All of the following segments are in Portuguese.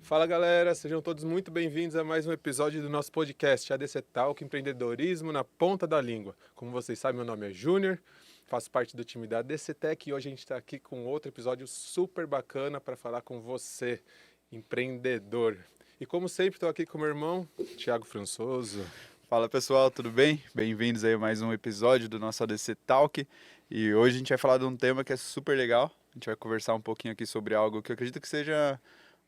Fala galera, sejam todos muito bem-vindos a mais um episódio do nosso podcast ADC Talk, empreendedorismo na ponta da língua. Como vocês sabem, meu nome é Júnior, faço parte do time da ADC Tech e hoje a gente está aqui com outro episódio super bacana para falar com você, empreendedor. E como sempre, estou aqui com meu irmão, Thiago Françoso. Fala pessoal, tudo bem? Bem-vindos aí a mais um episódio do nosso ADC Talk. E hoje a gente vai falar de um tema que é super legal. A gente vai conversar um pouquinho aqui sobre algo que eu acredito que seja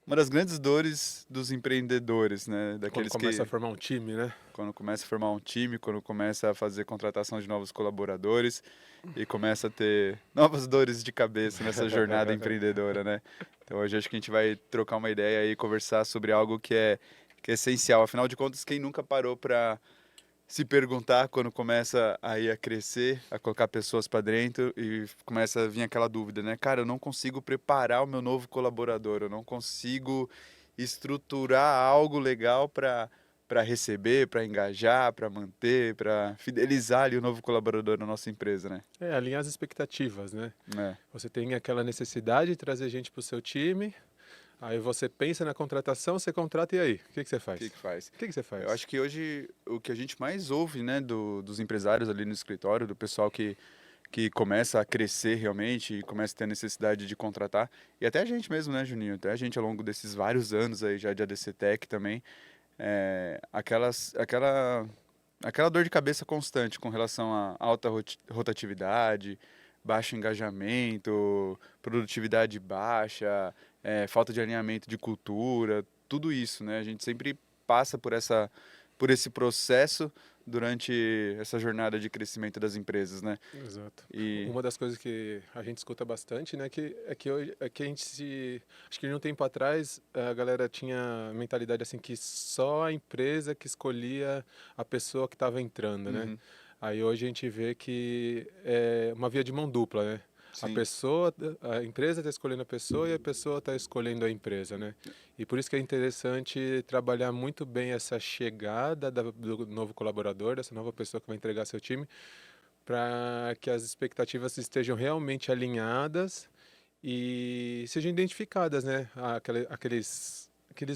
uma das grandes dores dos empreendedores, né? Quando começa a formar um time, né? Quando começa a formar um time, quando começa a fazer contratação de novos colaboradores e começa a ter novas dores de cabeça nessa jornada empreendedora, né? Então hoje acho que a gente vai trocar uma ideia e conversar sobre algo que é essencial. Afinal de contas, quem nunca parou para se perguntar quando começa aí a crescer, a colocar pessoas para dentro e começa a vir aquela dúvida, né? Cara, eu não consigo preparar o meu novo colaborador, eu não consigo estruturar algo legal para receber, para engajar, para manter, para fidelizar ali o novo colaborador na nossa empresa, né? É, alinhar as expectativas, né? É. Você tem aquela necessidade de trazer gente para o seu time, aí você pensa na contratação, você contrata e aí? O que você O faz? que que faz? O que você Eu faz? acho que hoje o que a gente mais ouve, né, dos empresários ali no escritório, do pessoal que começa a crescer realmente e começa a ter a necessidade de contratar, e até a gente mesmo, né, Juninho? Até a gente ao longo desses vários anos aí já de ADC Tech também, aquela dor de cabeça constante com relação a alta rotatividade, baixo engajamento, produtividade baixa, falta de alinhamento de cultura, tudo isso, né? A gente sempre passa por esse processo durante essa jornada de crescimento das empresas, né? Exato. E Uma das coisas que a gente escuta bastante, né, que a gente se, acho que de um tempo atrás a galera tinha a mentalidade assim que só a empresa que escolhia a pessoa que estava entrando, né? uhum, Aí hoje a gente vê que é uma via de mão dupla, né? sim, A empresa está escolhendo a pessoa e a pessoa está escolhendo a empresa, né? E por isso que é interessante trabalhar muito bem essa chegada do novo colaborador, dessa nova pessoa que vai entregar seu time, para que as expectativas estejam realmente alinhadas e sejam identificadas, né? Aqueles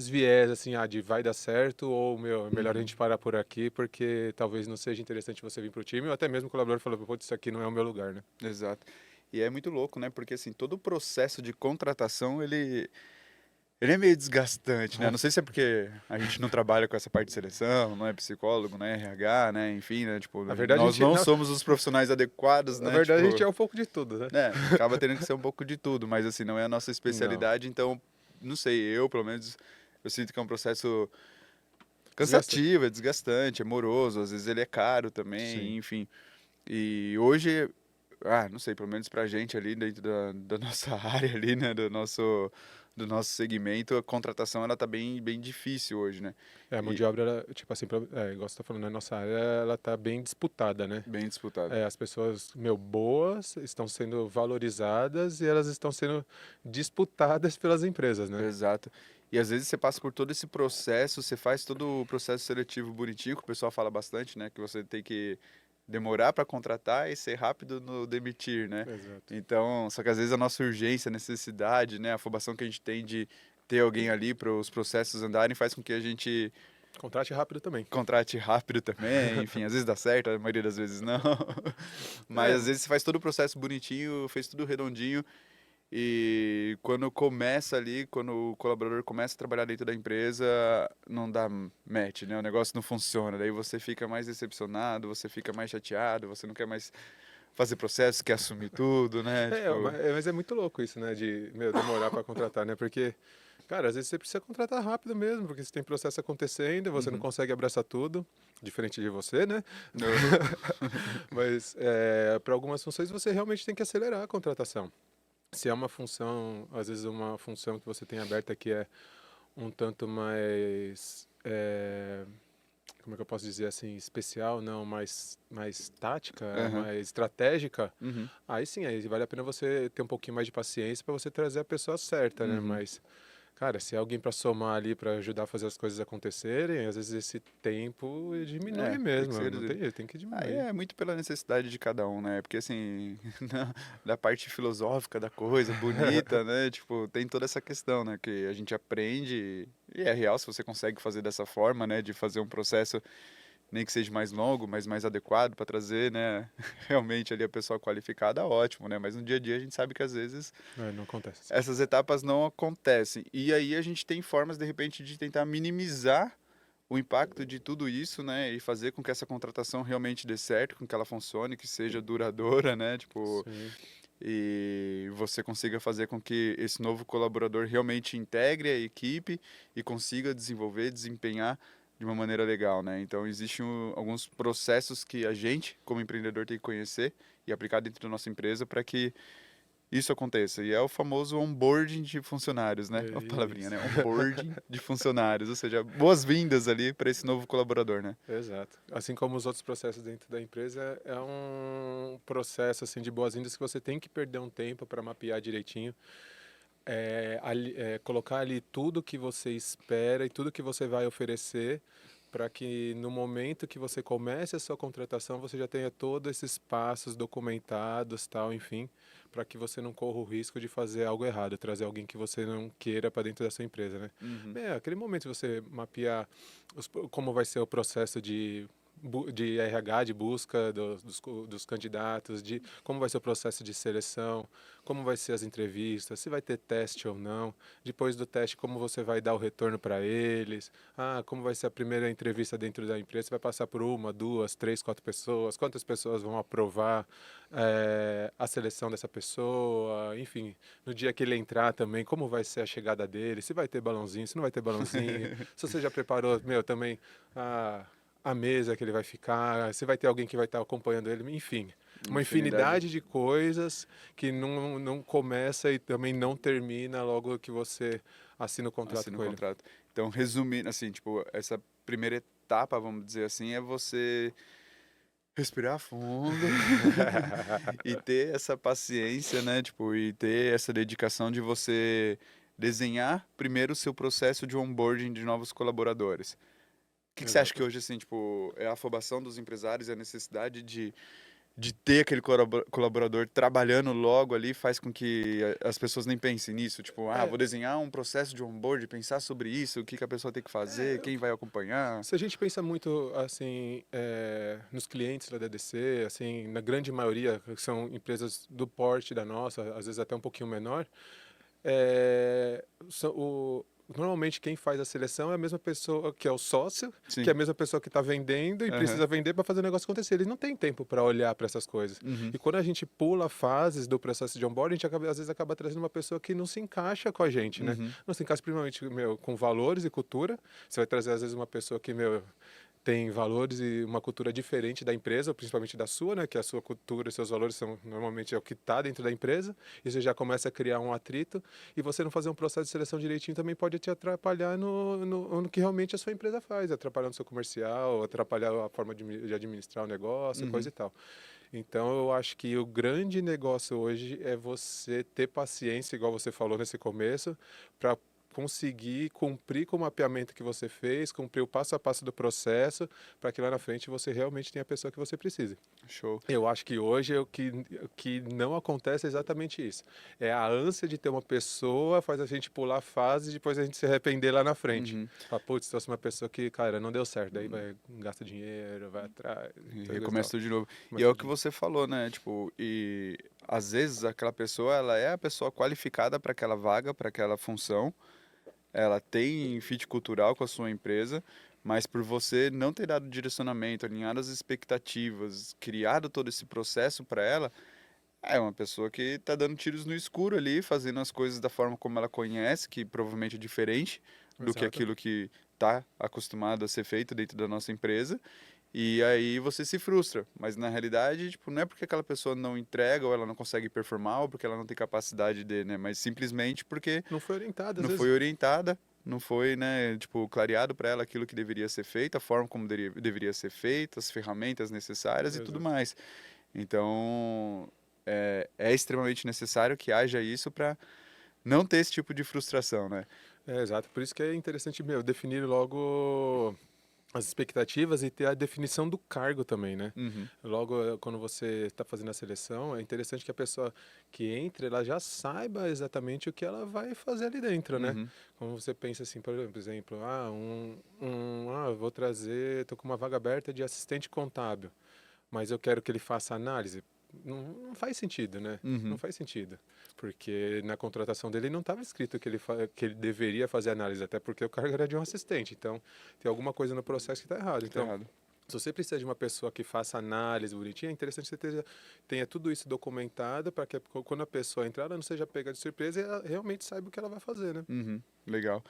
viés assim, de vai dar certo ou meu, é melhor a uhum, gente parar por aqui porque talvez não seja interessante você vir para o time ou até mesmo o colaborador falou, putz, isso aqui não é o meu lugar, né? exato. E é muito louco, né? Porque assim, todo o processo de contratação, ele é meio desgastante, né? Não sei se é porque a gente não trabalha com essa parte de seleção, não é psicólogo, não é RH, né? Enfim, né? Tipo, Na verdade, nós não somos os profissionais adequados, na né? verdade a gente Tipo, é um pouco de tudo, né? acaba tendo que ser um pouco de tudo, mas assim, não é a nossa Não, especialidade, então, não sei, eu, pelo menos, eu sinto que é um processo desgasta. cansativo, é desgastante, é moroso, às vezes ele é caro Sim. também, enfim. E hoje, não sei, pelo menos pra gente ali dentro da nossa área ali, né, do nosso segmento, a contratação ela tá bem difícil hoje, né? É, a mão E de obra, tipo assim, igual você tá falando, na nossa área, ela tá bem disputada, né? bem disputado. É, as pessoas, meu, boas estão sendo valorizadas e elas estão sendo disputadas pelas empresas, né? Exato. E às vezes você passa por todo esse processo, você faz todo o processo seletivo bonitinho, que o pessoal fala bastante, né? Que você tem que demorar para contratar e ser rápido no demitir, né? Exato. Então, só que às vezes a nossa urgência, a necessidade, né? A afobação que a gente tem de ter alguém ali para os processos andarem faz com que a gente Contrate rápido também. contrate rápido também, enfim, às vezes dá certo, a maioria das vezes não. Mas É, às vezes você faz todo o processo bonitinho, fez tudo redondinho e quando começa ali, quando o colaborador começa a trabalhar dentro da empresa, não dá match, né? O negócio não funciona. Daí você fica mais decepcionado, você fica mais chateado, você não quer mais fazer processo, quer assumir tudo, né? Tipo, mas é muito louco isso, né? De, meu, demorar para contratar, né? Porque, cara, às vezes você precisa contratar rápido mesmo, porque você tem processo acontecendo, você não uhum. consegue abraçar tudo, diferente de você, né? Uhum. Mas para algumas funções você realmente tem que acelerar a contratação. Se é uma função, às vezes uma função que você tem aberta que é um tanto mais, como é que eu posso dizer assim, especial, não, mais tática, Aham. mais estratégica, Uhum. aí sim, aí vale a pena você ter um pouquinho mais de paciência para você trazer a pessoa certa, né? Uhum. Mas, Cara, se é alguém para somar ali, para ajudar a fazer as coisas acontecerem, às vezes esse tempo diminui Tem que mesmo, ser. não tem jeito, tem que Aí diminuir. é muito pela necessidade de cada um, né? Porque assim, da parte filosófica da coisa, bonita, né? Tipo, tem toda essa questão, né? Que a gente aprende, e é real se você consegue fazer dessa forma, né? De fazer um processo, nem que seja mais longo, mas mais adequado para trazer, né? Realmente ali a pessoa qualificada, ótimo, né? Mas no dia a dia a gente sabe que às vezes É, não acontece assim. essas etapas não acontecem. E aí a gente tem formas, de repente, de tentar minimizar o impacto de tudo isso, né, e fazer com que essa contratação realmente dê certo, com que ela funcione, que seja duradoura, né, tipo, Sim, e você consiga fazer com que esse novo colaborador realmente integre a equipe e consiga desenvolver, desempenhar de uma maneira legal, né? Então, existem alguns processos que a gente, como empreendedor, tem que conhecer e aplicar dentro da nossa empresa para que isso aconteça. E é o famoso onboarding de funcionários, né? é Uma palavrinha, isso. né? Onboarding de funcionários, ou seja, boas-vindas ali para esse novo colaborador, né? Exato. Assim como os outros processos dentro da empresa, é um processo assim de boas-vindas que você tem que perder um tempo para mapear direitinho, colocar ali tudo que você espera e tudo que você vai oferecer para que no momento que você comece a sua contratação você já tenha todos esses passos documentados, tal, enfim, para que você não corra o risco de fazer algo errado, trazer alguém que você não queira para dentro da sua empresa, né? Uhum. Aquele momento você mapear como vai ser o processo de RH, de busca dos candidatos, de como vai ser o processo de seleção, como vai ser as entrevistas, se vai ter teste ou não, depois do teste como você vai dar o retorno para eles, como vai ser a primeira entrevista dentro da empresa, você vai passar por uma, duas, três, quatro pessoas, quantas pessoas vão aprovar a seleção dessa pessoa, enfim, no dia que ele entrar também, como vai ser a chegada dele, se vai ter balãozinho, se não vai ter balãozinho, se você já preparou, meu, também a mesa que ele vai ficar, se vai ter alguém que vai estar acompanhando ele, enfim, uma Infinidade infinidade de coisas que não começa e também não termina logo que você assina o contrato assim no com ele. contrato. Então, resumindo, assim, tipo, essa primeira etapa, vamos dizer assim, é você respirar fundo e ter essa paciência, né? Tipo, e ter essa dedicação de você desenhar primeiro o seu processo de onboarding de novos colaboradores. O que você acha que Exato. hoje, assim, tipo, é a afobação dos empresários e a necessidade de ter aquele colaborador trabalhando logo ali faz com que as pessoas nem pensem nisso? Tipo, É, vou desenhar um processo de onboard, pensar sobre isso, o que que a pessoa tem que fazer, quem vai acompanhar. se a gente pensa muito assim nos clientes da DDC, assim na grande maioria que são empresas do porte da nossa, às vezes até um pouquinho menor, é, são- o- normalmente quem faz a seleção é a mesma pessoa que é o sócio, que é Sim. a mesma pessoa que está vendendo e Aham. precisa vender para fazer o negócio acontecer. Ele não tem tempo para olhar para essas coisas. Uhum. E quando a gente pula fases do processo de onboarding, a gente às vezes acaba trazendo uma pessoa que não se encaixa com a gente, né? Uhum. Não se encaixa primeiramente, meu, com valores e cultura. Você vai trazer às vezes uma pessoa que, meu, tem valores e uma cultura diferente da empresa, principalmente da sua, né? Que a sua cultura e seus valores são normalmente é o que está dentro da empresa. E você já começa a criar um atrito e você não fazer um processo de seleção direitinho também pode te atrapalhar no que realmente a sua empresa faz, atrapalhar no seu comercial, atrapalhar a forma de administrar o negócio, coisa Uhum. e tal. Então eu acho que o grande negócio hoje é você ter paciência, igual você falou nesse começo, para conseguir cumprir com o mapeamento que você fez, cumprir o passo a passo do processo, para que lá na frente você realmente tenha a pessoa que você precise. Show. Eu acho que hoje o que não acontece é exatamente isso. É a ânsia de ter uma pessoa, faz a gente pular a fase e depois a gente se arrepender lá na frente. Uhum. Fala, putz, trouxe uma pessoa que, cara, não deu certo. Daí vai, gasta dinheiro, vai atrás, E coisa e tal. recomeça tudo de novo. E é Começa o que você falou, né? Tipo, e às vezes aquela pessoa, ela é a pessoa qualificada para aquela vaga, para aquela função. Ela tem fit cultural com a sua empresa, mas por você não ter dado direcionamento, alinhado as expectativas, criado todo esse processo para ela, é uma pessoa que está dando tiros no escuro ali, fazendo as coisas da forma como ela conhece, que provavelmente é diferente do que exato. aquilo que está acostumado a ser feito dentro da nossa empresa. E aí você se frustra, mas na realidade, tipo, não é porque aquela pessoa não entrega ou ela não consegue performar ou porque ela não tem capacidade de, né, mas simplesmente porque Não foi orientado, às não foi vezes. orientada, não foi, né, tipo, clareado para ela aquilo que deveria ser feito, a forma como deveria ser feito, as ferramentas necessárias e tudo Exato. mais. Então, é extremamente necessário que haja isso para não ter esse tipo de frustração, né? É, exato. Por isso que é interessante, meu, definir logo as expectativas e ter a definição do cargo também, né? Uhum, Logo, quando você está fazendo a seleção, é interessante que a pessoa que entre, ela já saiba exatamente o que ela vai fazer ali dentro, né? uhum, Como você pensa assim, por exemplo, vou trazer, tô com uma vaga aberta de assistente contábil, mas eu quero que ele faça análise. Não faz sentido, né? Não uhum. faz sentido. Porque na contratação dele não estava escrito que ele deveria fazer análise, até porque o cargo era de um assistente. Então, tem alguma coisa no processo que está errado. Que tá Então, errado. se você precisa de uma pessoa que faça análise bonitinha, é interessante que você tenha tudo isso documentado para que quando a pessoa entrar, ela não seja pega de surpresa e ela realmente saiba o que ela vai fazer, né? Uhum, legal.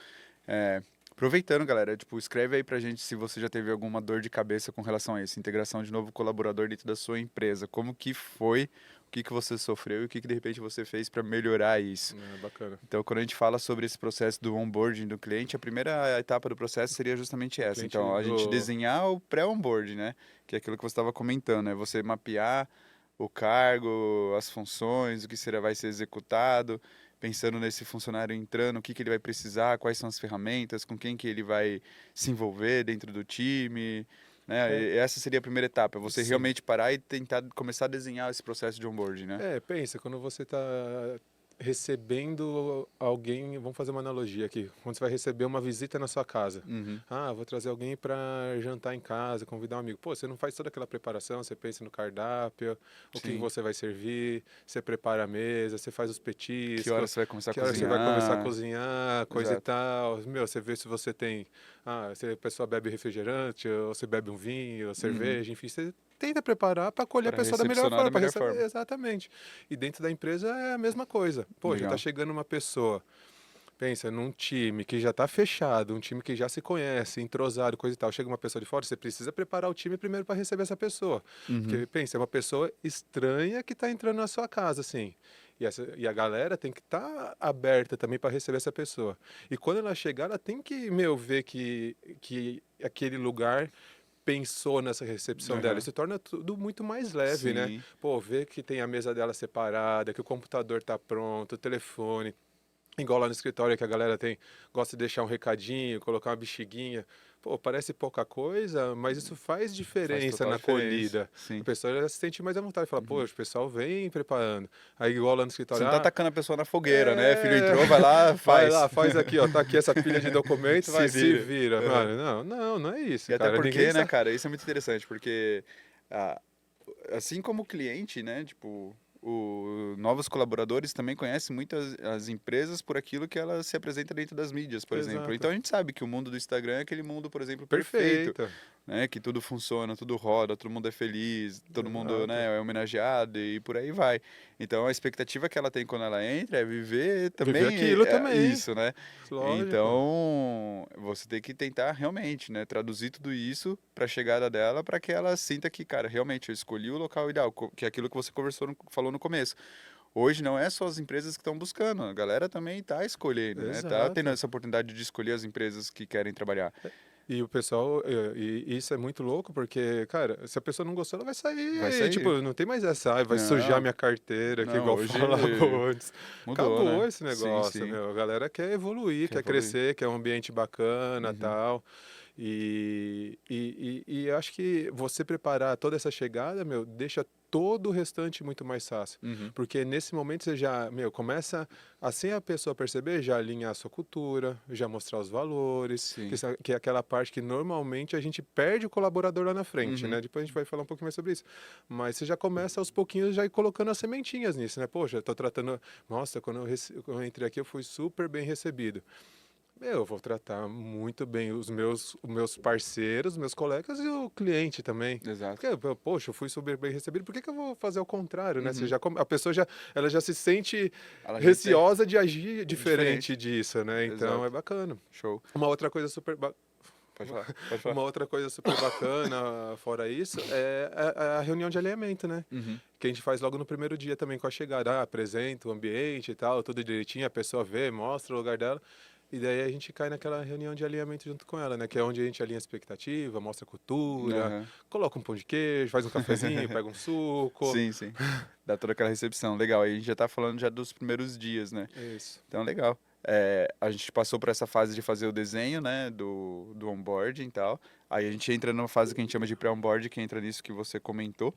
É, aproveitando, galera, tipo, escreve aí pra gente se você já teve alguma dor de cabeça com relação a isso, integração de novo colaborador dentro da sua empresa. Como que foi, o que que você sofreu e o que que de repente você fez para melhorar isso. É bacana. Então, quando a gente fala sobre esse processo do onboarding do cliente, a primeira etapa do processo seria justamente O essa. cliente Então, a gente do. desenhar o pré-onboarding, né? Que é aquilo que você estava comentando, é você mapear o cargo, as funções, o que será, vai ser executado, pensando nesse funcionário entrando, o que que ele vai precisar, quais são as ferramentas, com quem que ele vai se envolver dentro do time, né? É, E essa seria a primeira etapa, você sim. realmente parar e tentar começar a desenhar esse processo de onboarding, né? É, pensa, quando você está recebendo alguém, vamos fazer uma analogia aqui, quando você vai receber uma visita na sua casa. Uhum. Ah, vou trazer alguém para jantar em casa, convidar um amigo. Pô, você não faz toda aquela preparação, você pensa no cardápio, o que Sim. você vai servir, você prepara a mesa, você faz os Que petiscos, hora você vai começar a que hora você vai começar a cozinhar? cozinhar, coisa e Exato. tal. Meu, você vê se você tem, se a pessoa bebe refrigerante, ou se bebe um vinho, ou Uhum. cerveja, enfim, você tenta preparar para acolher a Para pessoa da melhor recepcionar da forma, para melhor receber. forma. Exatamente. E dentro da empresa é a mesma coisa. Poxa, tá Legal. chegando uma pessoa, pensa num time que já está fechado, um time que já se conhece, entrosado, coisa e tal. Chega uma pessoa de fora, você precisa preparar o time primeiro para receber essa pessoa. Uhum. Porque, pensa, é uma pessoa estranha que está entrando na sua casa, assim. E a galera tem que estar aberta também para receber essa pessoa. E quando ela chegar, ela tem que, meu, ver que aquele lugar pensou nessa recepção dela. Aham. Isso torna tudo muito mais leve, né? Sim. Pô, ver que tem a mesa dela separada, que o computador tá pronto, o telefone. Igual lá no escritório que a galera tem, gosta de deixar um recadinho, colocar uma bexiguinha. Pô, parece pouca coisa, mas isso faz Faz diferença total na diferença. acolhida. A Sim. pessoa já se sente mais à vontade, fala, pô, Uhum. o pessoal vem preparando. Aí igual lá no Você escritório, não tá atacando a pessoa na fogueira, né? Filho é, entrou, vai lá, vai faz. lá, faz aqui, ó, tá aqui essa pilha de documento, Se vai, se vira. vira. Aham. Mano, não é E isso, até cara. Ninguém porque, né, sabe. cara, isso é muito interessante, porque ah, assim como o cliente, né, tipo, novos colaboradores também conhecem muitas as empresas por aquilo que elas se apresentam dentro das mídias, por exemplo. Exato. Então a gente sabe que o mundo do Instagram é aquele mundo, por exemplo, perfeito, Perfeita. né, que tudo funciona, tudo roda, todo mundo é feliz, todo mundo, Exato. né, é homenageado e por aí vai. Então a expectativa que ela tem quando ela entra é viver Viver também aquilo também. isso, né? Lógico. Então, você tem que tentar realmente, né, traduzir tudo isso para a chegada dela, para que ela sinta que, cara, realmente eu escolhi o local ideal, que é aquilo que você conversou, falou no começo. Hoje não é só as empresas que estão buscando, a galera também está escolhendo, né? Tá tendo Exato. essa oportunidade de escolher as empresas que querem trabalhar. E o pessoal, e isso é muito louco, porque, cara, se a pessoa não gostou, ela vai sair Vai aí, sair. tipo, não tem mais essa, vai sujar Não, minha carteira, que não, igual hoje falavam antes. mudou, Acabou né? esse Sim, negócio, sim, meu. A galera quer evoluir, quer quer evoluir. crescer, quer um ambiente bacana, Uhum, tal. E eu acho que você preparar toda essa chegada, meu, deixa todo o restante muito mais fácil. uhum, Porque nesse momento você já, meu, começa, assim a pessoa perceber, já alinhar a sua cultura, já mostrar os valores, sim. que é aquela parte que normalmente a gente perde o colaborador lá na frente, Uhum, né? Depois a gente vai falar um pouquinho mais sobre isso. Mas você já começa aos pouquinhos já ir colocando as sementinhas nisso, né? Poxa, eu tô tratando. Nossa, quando eu entrei aqui eu fui super bem recebido. Meu, eu vou tratar muito bem os meus parceiros, meus colegas e o cliente também. exato. Porque, poxa, eu fui super bem recebido, por que que eu vou fazer ao contrário, né? Você Uhum. já, a pessoa já, ela já se sente Ela já tem receosa de agir diferente diferente. disso, né? Então é Exato. bacana. Show. Uma outra coisa super, Pode falar, pode falar. uma outra coisa super bacana, fora isso, é a reunião de alinhamento, né? Uhum. Que a gente faz logo no primeiro dia também com a chegada. Ah, apresenta o ambiente e tal, tudo direitinho, a pessoa vê, mostra o lugar dela. E daí a gente cai naquela reunião de alinhamento junto com ela, né? Que é onde a gente alinha a expectativa, mostra a cultura, Aham. coloca um pão de queijo, faz um cafezinho, pega um suco. Sim, sim. Dá toda aquela recepção. Legal. Aí a gente já tá falando já dos primeiros dias, né? Isso. Então, legal. a gente passou por essa fase de fazer o desenho, né, do onboarding e tal. Aí a gente entra numa fase que a gente chama de pré-onboarding, que entra nisso que você comentou,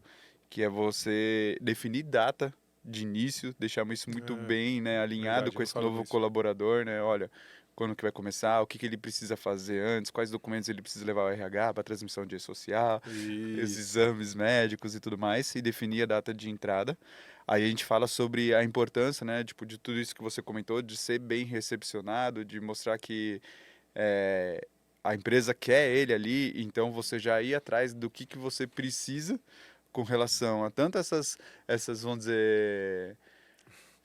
que é você definir data de início, deixarmos isso muito É, bem, né, alinhado verdade, com não esse falamos novo isso. colaborador, né? Olha, quando que vai começar, o que que ele precisa fazer antes, quais documentos ele precisa levar ao RH para transmissão de social, os Isso. exames médicos e tudo mais, e definir a data de entrada. Aí a gente fala sobre a importância, né, tipo, de tudo isso que você comentou, de ser bem recepcionado, de mostrar que eh, a empresa quer ele ali, então você já ir atrás do que você precisa com relação a tanto vamos dizer,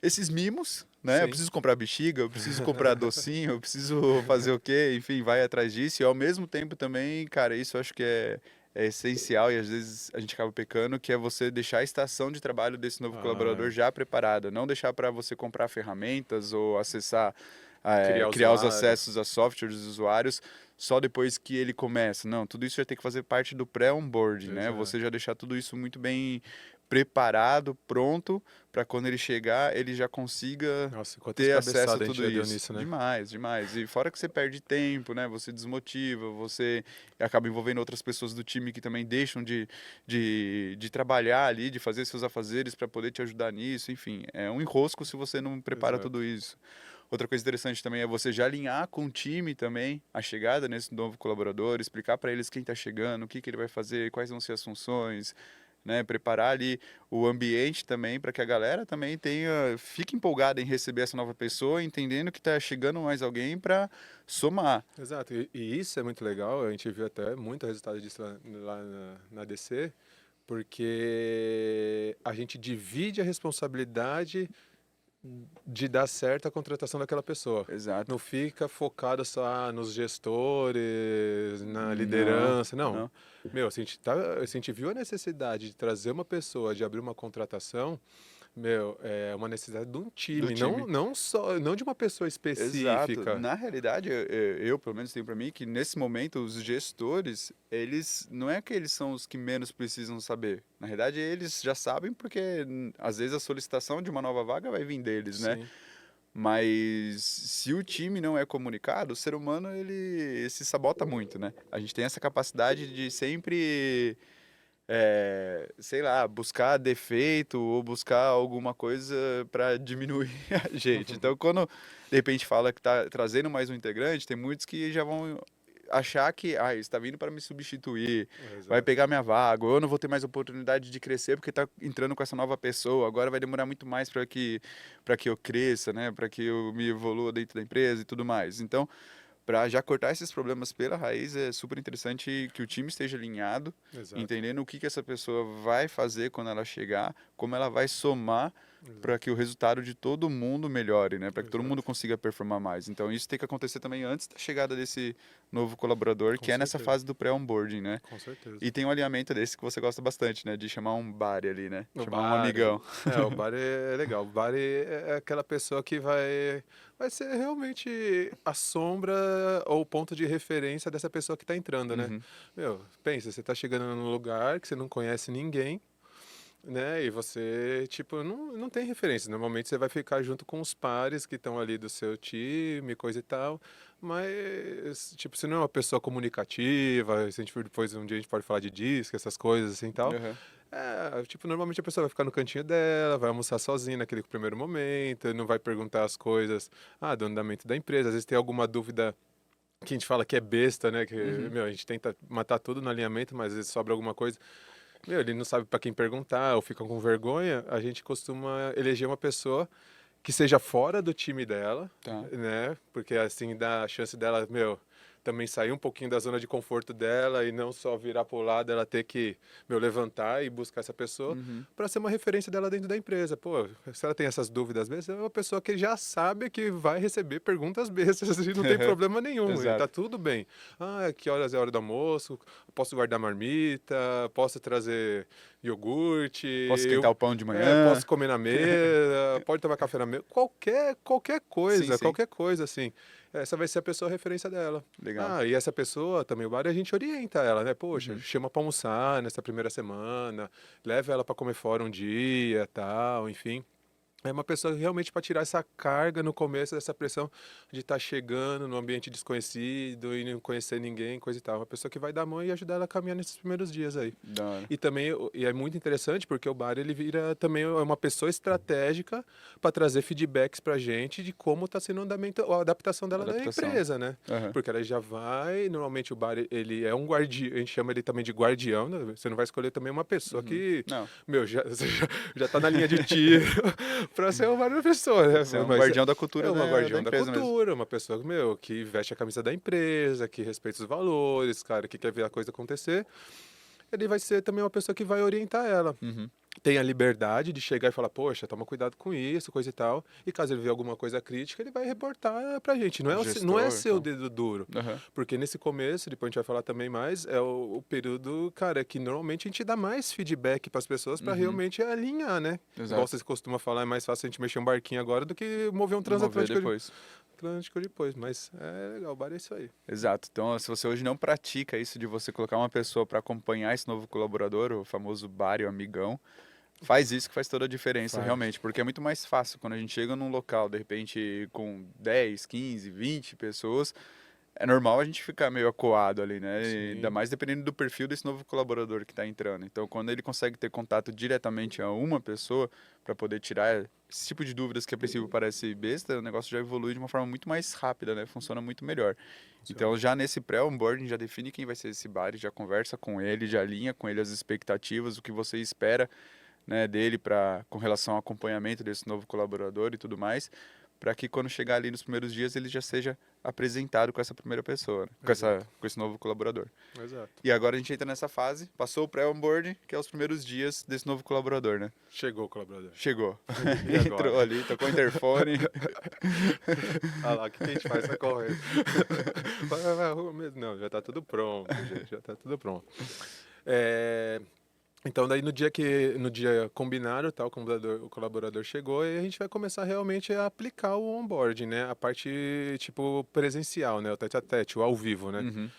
esses mimos, né? Eu Sim. preciso comprar bexiga, eu preciso comprar docinho, eu preciso fazer o quê? Enfim, vai atrás disso. E ao mesmo tempo também, cara, isso eu acho que é essencial e às vezes a gente acaba pecando, que é você deixar a estação de trabalho desse novo Ah, colaborador já preparada. Não deixar para você comprar ferramentas ou acessar, criar criar os usuário. acessos a softwares dos usuários só depois que ele começa. Não, tudo isso já tem que fazer parte do pré-onboarding, né? Você Exato. já deixar tudo isso muito bem preparado, pronto para quando ele chegar, ele já consiga Nossa, quantas ter acesso a cabeçadas a gente tudo já deu isso. nisso, né? Demais, demais. E fora que você perde tempo, né? Você desmotiva, você acaba envolvendo outras pessoas do time que também deixam de trabalhar ali, de fazer seus afazeres para poder te ajudar nisso. Enfim, é um enrosco se você não prepara Exato. tudo isso. Outra coisa interessante também é você já alinhar com o time também a chegada nesse novo colaborador, explicar para eles quem está chegando, o que que ele vai fazer, quais vão ser as funções, né? Preparar ali o ambiente também para que a galera também fique empolgada em receber essa nova pessoa, entendendo que está chegando mais alguém para somar. Exato. E isso é muito legal. A gente viu até muito resultado disso lá na DC, porque a gente divide a responsabilidade de dar certo a contratação daquela pessoa. Não Exato. fica focado só nos gestores, na Não, liderança. Não. não. Meu, se a gente viu a necessidade de trazer uma pessoa, de abrir uma contratação, meu, é uma necessidade de um Do time, time. não só, não de uma pessoa Exato. específica. Na realidade, eu, pelo menos tenho para mim que nesse momento os gestores, eles não é que eles são os que menos precisam saber. Na realidade, eles já sabem porque às vezes a solicitação de uma nova vaga vai vir deles, né? Sim, Mas se o time não é comunicado, o ser humano ele se sabota muito, né? A gente tem essa capacidade de sempre sei lá, buscar defeito ou buscar alguma coisa para diminuir a gente. Então, quando de repente fala que está trazendo mais um integrante, tem muitos que já vão achar que está vindo para me substituir, vai exato. pegar minha vaga, ou eu não vou ter mais oportunidade de crescer porque está entrando com essa nova pessoa. Agora vai demorar muito mais para que eu cresça, né? Para que eu me evolua dentro da empresa e tudo mais. Então, para já cortar esses problemas pela raiz, é super interessante que o time esteja alinhado, Exato. entendendo o que que essa pessoa vai fazer quando ela chegar, como ela vai somar para Exato. que o resultado de todo mundo melhore, né? Para que todo mundo Exato. consiga performar mais. Então isso tem que acontecer também antes da chegada desse novo colaborador, Com que é nessa certeza. fase do pré-onboarding, né? Com certeza. E tem um alinhamento desse que você gosta bastante, né? De chamar um buddy ali, né? O Chamar um bar, amigão. o bar é legal. O bar é aquela pessoa que vai ser realmente a sombra ou o ponto de referência dessa pessoa que está entrando, né? Uhum. Meu, pensa, você está chegando num lugar que você não conhece ninguém, né? E você, tipo, não tem referência. Normalmente você vai ficar junto com os pares que estão ali do seu time, coisa e tal. Mas, tipo, você não é uma pessoa comunicativa, se a gente for depois um dia a gente pode falar de disco, essas coisas assim e tal. Uhum. Tipo, normalmente a pessoa vai ficar no cantinho dela, vai almoçar sozinha naquele primeiro momento, não vai perguntar as coisas, do andamento da empresa. Às vezes tem alguma dúvida que a gente fala que é besta, né? Que, Uhum. meu, a gente tenta matar tudo no alinhamento, mas às vezes sobra alguma coisa. Meu, ele não sabe para quem perguntar ou fica com vergonha. A gente costuma eleger uma pessoa que seja fora do time dela, Tá. né? Porque assim dá a chance dela, meu, também sair um pouquinho da zona de conforto dela e não só virar pro lado, ela ter que, meu, levantar e buscar essa pessoa Uhum. para ser uma referência dela dentro da empresa. Pô, se ela tem essas dúvidas mesmo, é uma pessoa que já sabe que vai receber perguntas bestas e não tem problema nenhum, e tá Exato. tudo bem. Que horas é a hora do almoço? Posso guardar marmita? Posso trazer iogurte? Posso esquentar o pão de Posso manhã? comer na mesa? Pode tomar café na mesa? Sim, sim. Qualquer coisa assim. Essa vai ser a pessoa referência dela. Legal. E essa pessoa também, o bar, a gente orienta ela, né? Poxa, Uhum. chama pra almoçar nessa primeira semana, leva ela pra comer fora um dia, tal, enfim. É uma pessoa realmente para tirar essa carga no começo, dessa pressão de estar chegando num ambiente desconhecido e não conhecer ninguém, coisa e tal. Uma pessoa que vai dar a mão e ajudar ela a caminhar nesses primeiros dias aí. Da hora. E também e é muito interessante porque o bar ele vira também uma pessoa estratégica para trazer feedbacks para a gente de como está sendo o andamento, a adaptação dela na Adaptação. empresa, né? Aham. Porque ela já vai, normalmente o bar ele é um guardião, a gente chama ele também de guardião, né? Você não vai escolher também uma pessoa Uhum. que, Não, meu, já tá na linha de tiro para ser uma pessoa, né? você é um Mas guardião da é cultura uma da guardião da empresa mesmo. cultura, uma pessoa, meu, que veste a camisa da empresa, que respeita os valores, cara, que quer ver a coisa acontecer. Ele vai ser também uma pessoa que vai orientar ela. Uhum. Tem a liberdade de chegar e falar, poxa, toma cuidado com isso, coisa e tal. E caso ele vê alguma coisa crítica, ele vai reportar pra gente. Não O é, não é gestor, ser o então. dedo duro. Aham. Porque nesse começo, depois a gente vai falar também mais, é o período, cara, que normalmente a gente dá mais feedback para as pessoas para Uhum. realmente alinhar, né? Igual Exato. vocês costumam falar, é mais fácil a gente mexer um barquinho agora do que mover um Mover transatlântico depois. Atlântico depois. Mas é legal, o bar é isso aí. Exato. Então, se você hoje não pratica isso de você colocar uma pessoa para acompanhar esse novo colaborador, o famoso bar e o amigão, faz isso que faz toda a diferença Faz. realmente, porque é muito mais fácil quando a gente chega num local, de repente, com 10, 15, 20 pessoas, é normal a gente ficar meio acuado ali, né? E ainda Sim. mais dependendo do perfil desse novo colaborador que está entrando. Então, quando ele consegue ter contato diretamente a uma pessoa para poder tirar esse tipo de dúvidas que a princípio parece besta, o negócio já evolui de uma forma muito mais rápida, né? Funciona muito melhor. Então, Funciona. já nesse pré-onboarding, já define quem vai ser esse bar, já conversa com ele, já alinha com ele as expectativas, o que você espera, né, dele com relação ao acompanhamento desse novo colaborador e tudo mais, para que quando chegar ali nos primeiros dias ele já seja apresentado com essa primeira pessoa, né, Exato. com esse novo colaborador. Exato. E agora a gente entra nessa fase, passou o pré-onboarding, que é os primeiros dias desse novo colaborador, né? Chegou o colaborador. Chegou. E agora? Entrou ali, tocou o interfone. Ah lá, o que que a gente faz? Sai correndo. Vai, arruma mesmo. Não, já tá tudo pronto, gente. Já tá tudo pronto. É, então, daí no dia combinado, tá, o colaborador chegou e a gente vai começar realmente a aplicar o onboarding, né? A parte, tipo, presencial, né? O tete a tete, o ao vivo, né? Uhum.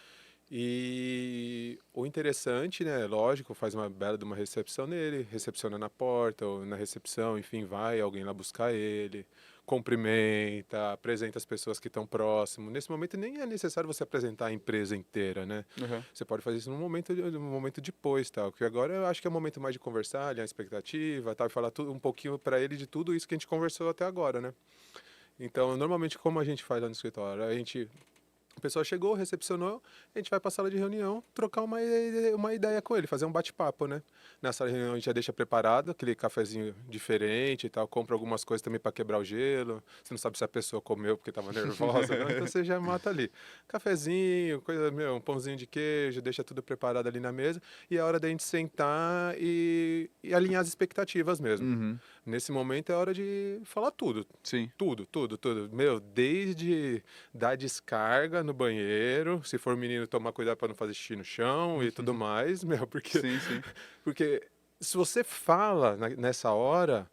E o interessante, né? Lógico, faz uma bela de uma recepção nele, recepciona na porta ou na recepção, enfim, vai alguém lá buscar ele, cumprimenta, apresenta as pessoas que estão próximo. Nesse momento nem é necessário você apresentar a empresa inteira, né? Uhum. Você pode fazer isso num momento depois, tal. Porque agora eu acho que é o momento mais de conversar, alinhar a expectativa, tal, e falar tudo, um pouquinho para ele de tudo isso que a gente conversou até agora, né? Então, normalmente, como a gente faz lá no escritório? A pessoa chegou, recepcionou, a gente vai para a sala de reunião, trocar uma ideia com ele, fazer um bate-papo, né? Na sala de reunião a gente já deixa preparado aquele cafezinho diferente e tal, compra algumas coisas também para quebrar o gelo. Você não sabe se a pessoa comeu porque estava nervosa, não, então você já mata ali. Cafezinho, coisa, meu, um pãozinho de queijo, deixa tudo preparado ali na mesa e é hora da gente sentar e alinhar as expectativas mesmo. Uhum. Nesse momento é hora de falar tudo. Sim. Tudo, tudo, tudo. Meu, desde dar descarga no banheiro, se for menino, tomar cuidado para não fazer xixi no chão e tudo mais, meu, Sim, sim. porque se você fala nessa hora,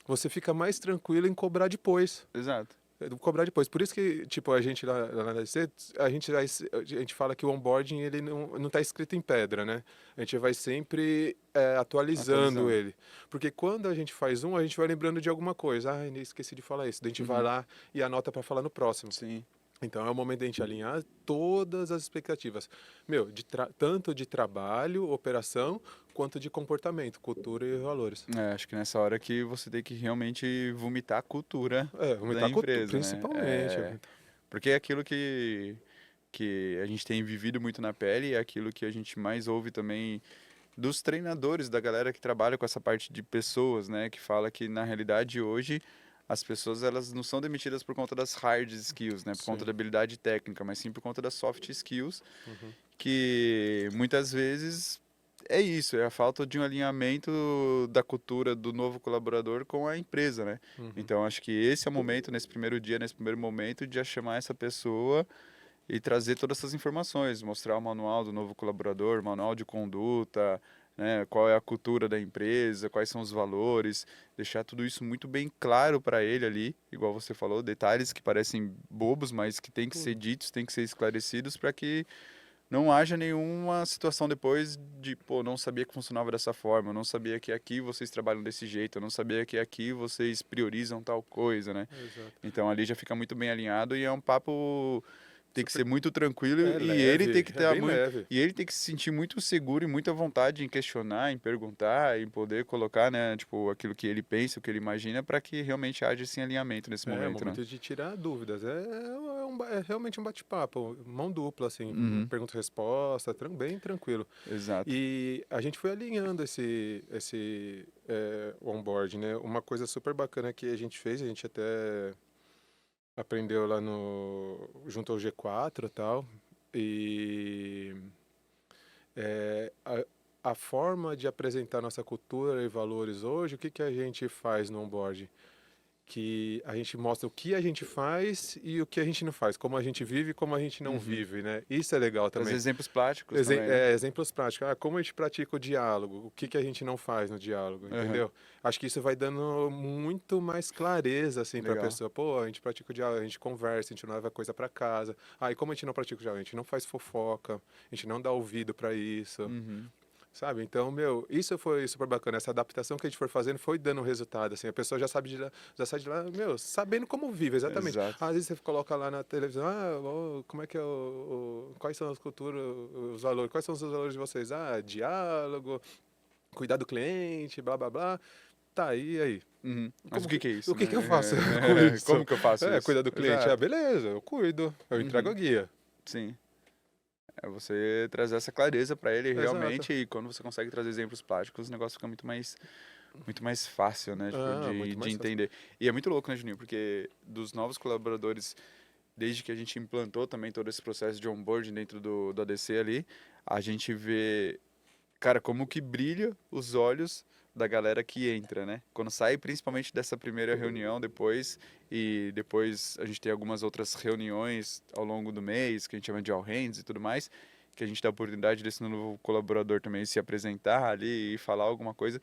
você fica mais tranquilo em cobrar depois. Exato. Cobrar depois. Por isso que, tipo, a gente lá na DC, a gente fala que o onboarding ele não tá escrito em pedra, né? A gente vai sempre atualizando Atualizando. ele. Porque quando a gente faz um, a gente vai lembrando de alguma coisa. Ah, esqueci de falar isso. Daí a gente vai Uhum. lá e anota para falar no próximo. Sim. Então é o momento da gente alinhar todas as expectativas. Meu, tanto de trabalho, operação, quanto de comportamento, cultura e valores. É, acho que nessa hora que você tem que realmente vomitar a cultura É, da aumentar a cultura, empresa, né? principalmente. Porque é aquilo que a gente tem vivido muito na pele, é aquilo que a gente mais ouve também dos treinadores, da galera que trabalha com essa parte de pessoas, né? Que fala que na realidade hoje as pessoas elas não são demitidas por conta das hard skills, né? Por conta da Sim. habilidade técnica, mas sim por conta das soft skills, Uhum. que muitas vezes é isso, é a falta de um alinhamento da cultura do novo colaborador com a empresa, né? Uhum. Então acho que esse é o momento, nesse primeiro dia, nesse primeiro momento, de já chamar essa pessoa e trazer todas essas informações, mostrar o manual do novo colaborador, manual de conduta, né, qual é a cultura da empresa, quais são os valores, deixar tudo isso muito bem claro para ele ali, igual você falou, detalhes que parecem bobos, mas que têm que ser Tudo. ditos, têm que ser esclarecidos para que não haja nenhuma situação depois de, pô, não sabia que funcionava dessa forma, eu não sabia que aqui vocês trabalham desse jeito, eu não sabia que aqui vocês priorizam tal coisa, né? Exato. Então ali já fica muito bem alinhado e é um papo tem que Super ser muito tranquilo é e ele tem leve, que é estar bem muito leve. e ele tem que se sentir muito seguro e muita vontade em questionar, em perguntar, em poder colocar, né, tipo, aquilo que ele pensa, o que ele imagina, para que realmente haja esse alinhamento nesse É, momento, né? momento de tirar dúvidas. É realmente um bate-papo, mão dupla, assim, Uhum, pergunta e resposta, bem tranquilo. exato. E a gente foi alinhando onboard, né? Uma coisa super bacana que a gente fez, a gente até aprendeu lá no, junto ao G4 e tal, e é, a forma de apresentar nossa cultura e valores hoje, o que que a gente faz no onboard? Que a gente mostra o que a gente faz e o que a gente não faz, como a gente vive e como a gente não Uhum. vive, né? Isso é legal Trazer também. exemplos práticos também, né? Exemplos práticos. Ah, como a gente pratica o diálogo, o que que a gente não faz no diálogo, Aham, entendeu? Acho que isso vai dando muito mais clareza assim para a legal. pessoa. Pô, a gente pratica o diálogo, a gente conversa, a gente não leva coisa para casa. Ah, e como a gente não pratica o diálogo, a gente não faz fofoca, a gente não dá ouvido para isso. Uhum. Sabe? Então, meu, isso foi super bacana. Essa adaptação que a gente foi fazendo foi dando resultado, assim. A pessoa já sabe já sai de lá, meu, sabendo como vive, exatamente. Exato. Às vezes você coloca lá na televisão, como é que é quais são as culturas, os valores, quais são os valores de vocês? Ah, diálogo, cuidar do cliente, blá, blá, blá. Tá, e aí? Uhum. Mas o Como que que, que é o isso, que né? que eu faço com isso? Como que eu faço É, isso? cuidar do cliente. Ah, Exato. beleza, eu cuido, eu entrego a Uhum. guia. Sim. É você trazer essa clareza para ele Exato. realmente e quando você consegue trazer exemplos práticos, o negócio fica muito mais fácil, né, tipo, Ah, muito de mais fácil. entender. E é muito louco, né, Juninho? Porque dos novos colaboradores, desde que a gente implantou também todo esse processo de onboarding dentro do ADC ali, a gente vê, cara, como que brilha os olhos da galera que entra, né? Quando sai principalmente dessa primeira reunião depois, e depois a gente tem algumas outras reuniões ao longo do mês, que a gente chama de all hands e tudo mais, que a gente dá a oportunidade desse novo colaborador também se apresentar ali e falar alguma coisa.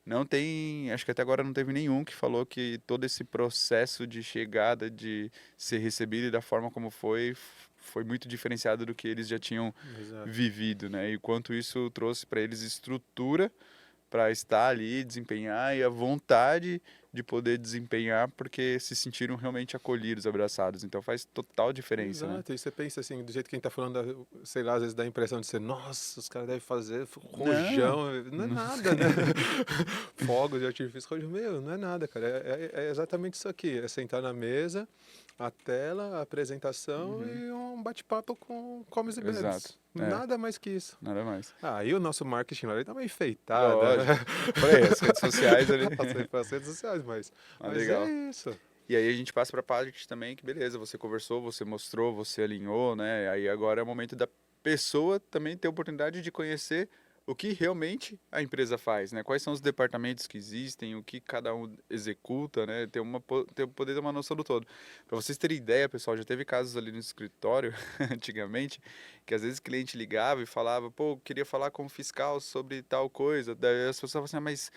Não tem, acho que até agora não teve nenhum que falou que todo esse processo de chegada, de ser recebido e da forma como foi muito diferenciado do que eles já tinham Exato. vivido, né? E quanto isso trouxe para eles estrutura para estar ali, desempenhar e a vontade de poder desempenhar porque se sentiram realmente acolhidos, abraçados. Então faz total diferença, né? Exato, e você pensa assim, do jeito que a gente tá falando, sei lá, às vezes dá a impressão de ser, nossa, os caras devem fazer Não. rojão, não é nada, né? Fogos de artifício, rojão, meu, não é nada, cara, é exatamente isso aqui, é sentar na mesa, a tela, a apresentação Uhum. e um bate-papo com comes e Exato. bebes, É, nada mais que isso. nada mais. Ah, e o nosso marketing lá, ele dá uma enfeitada, Lógico. Por aí, as redes sociais ali. passei para as redes sociais, Ah, mas é legal. isso. E aí a gente passa para a parte também que beleza, você conversou, você mostrou, você alinhou, né? Aí agora é o momento da pessoa também ter a oportunidade de conhecer o que realmente a empresa faz, né? Quais são os departamentos que existem, o que cada um executa, né? Poder ter uma noção do todo. Para vocês terem ideia, pessoal, já teve casos ali no escritório, antigamente, que às vezes o cliente ligava e falava, pô, queria falar com o fiscal sobre tal coisa. Daí as pessoas falavam assim, mas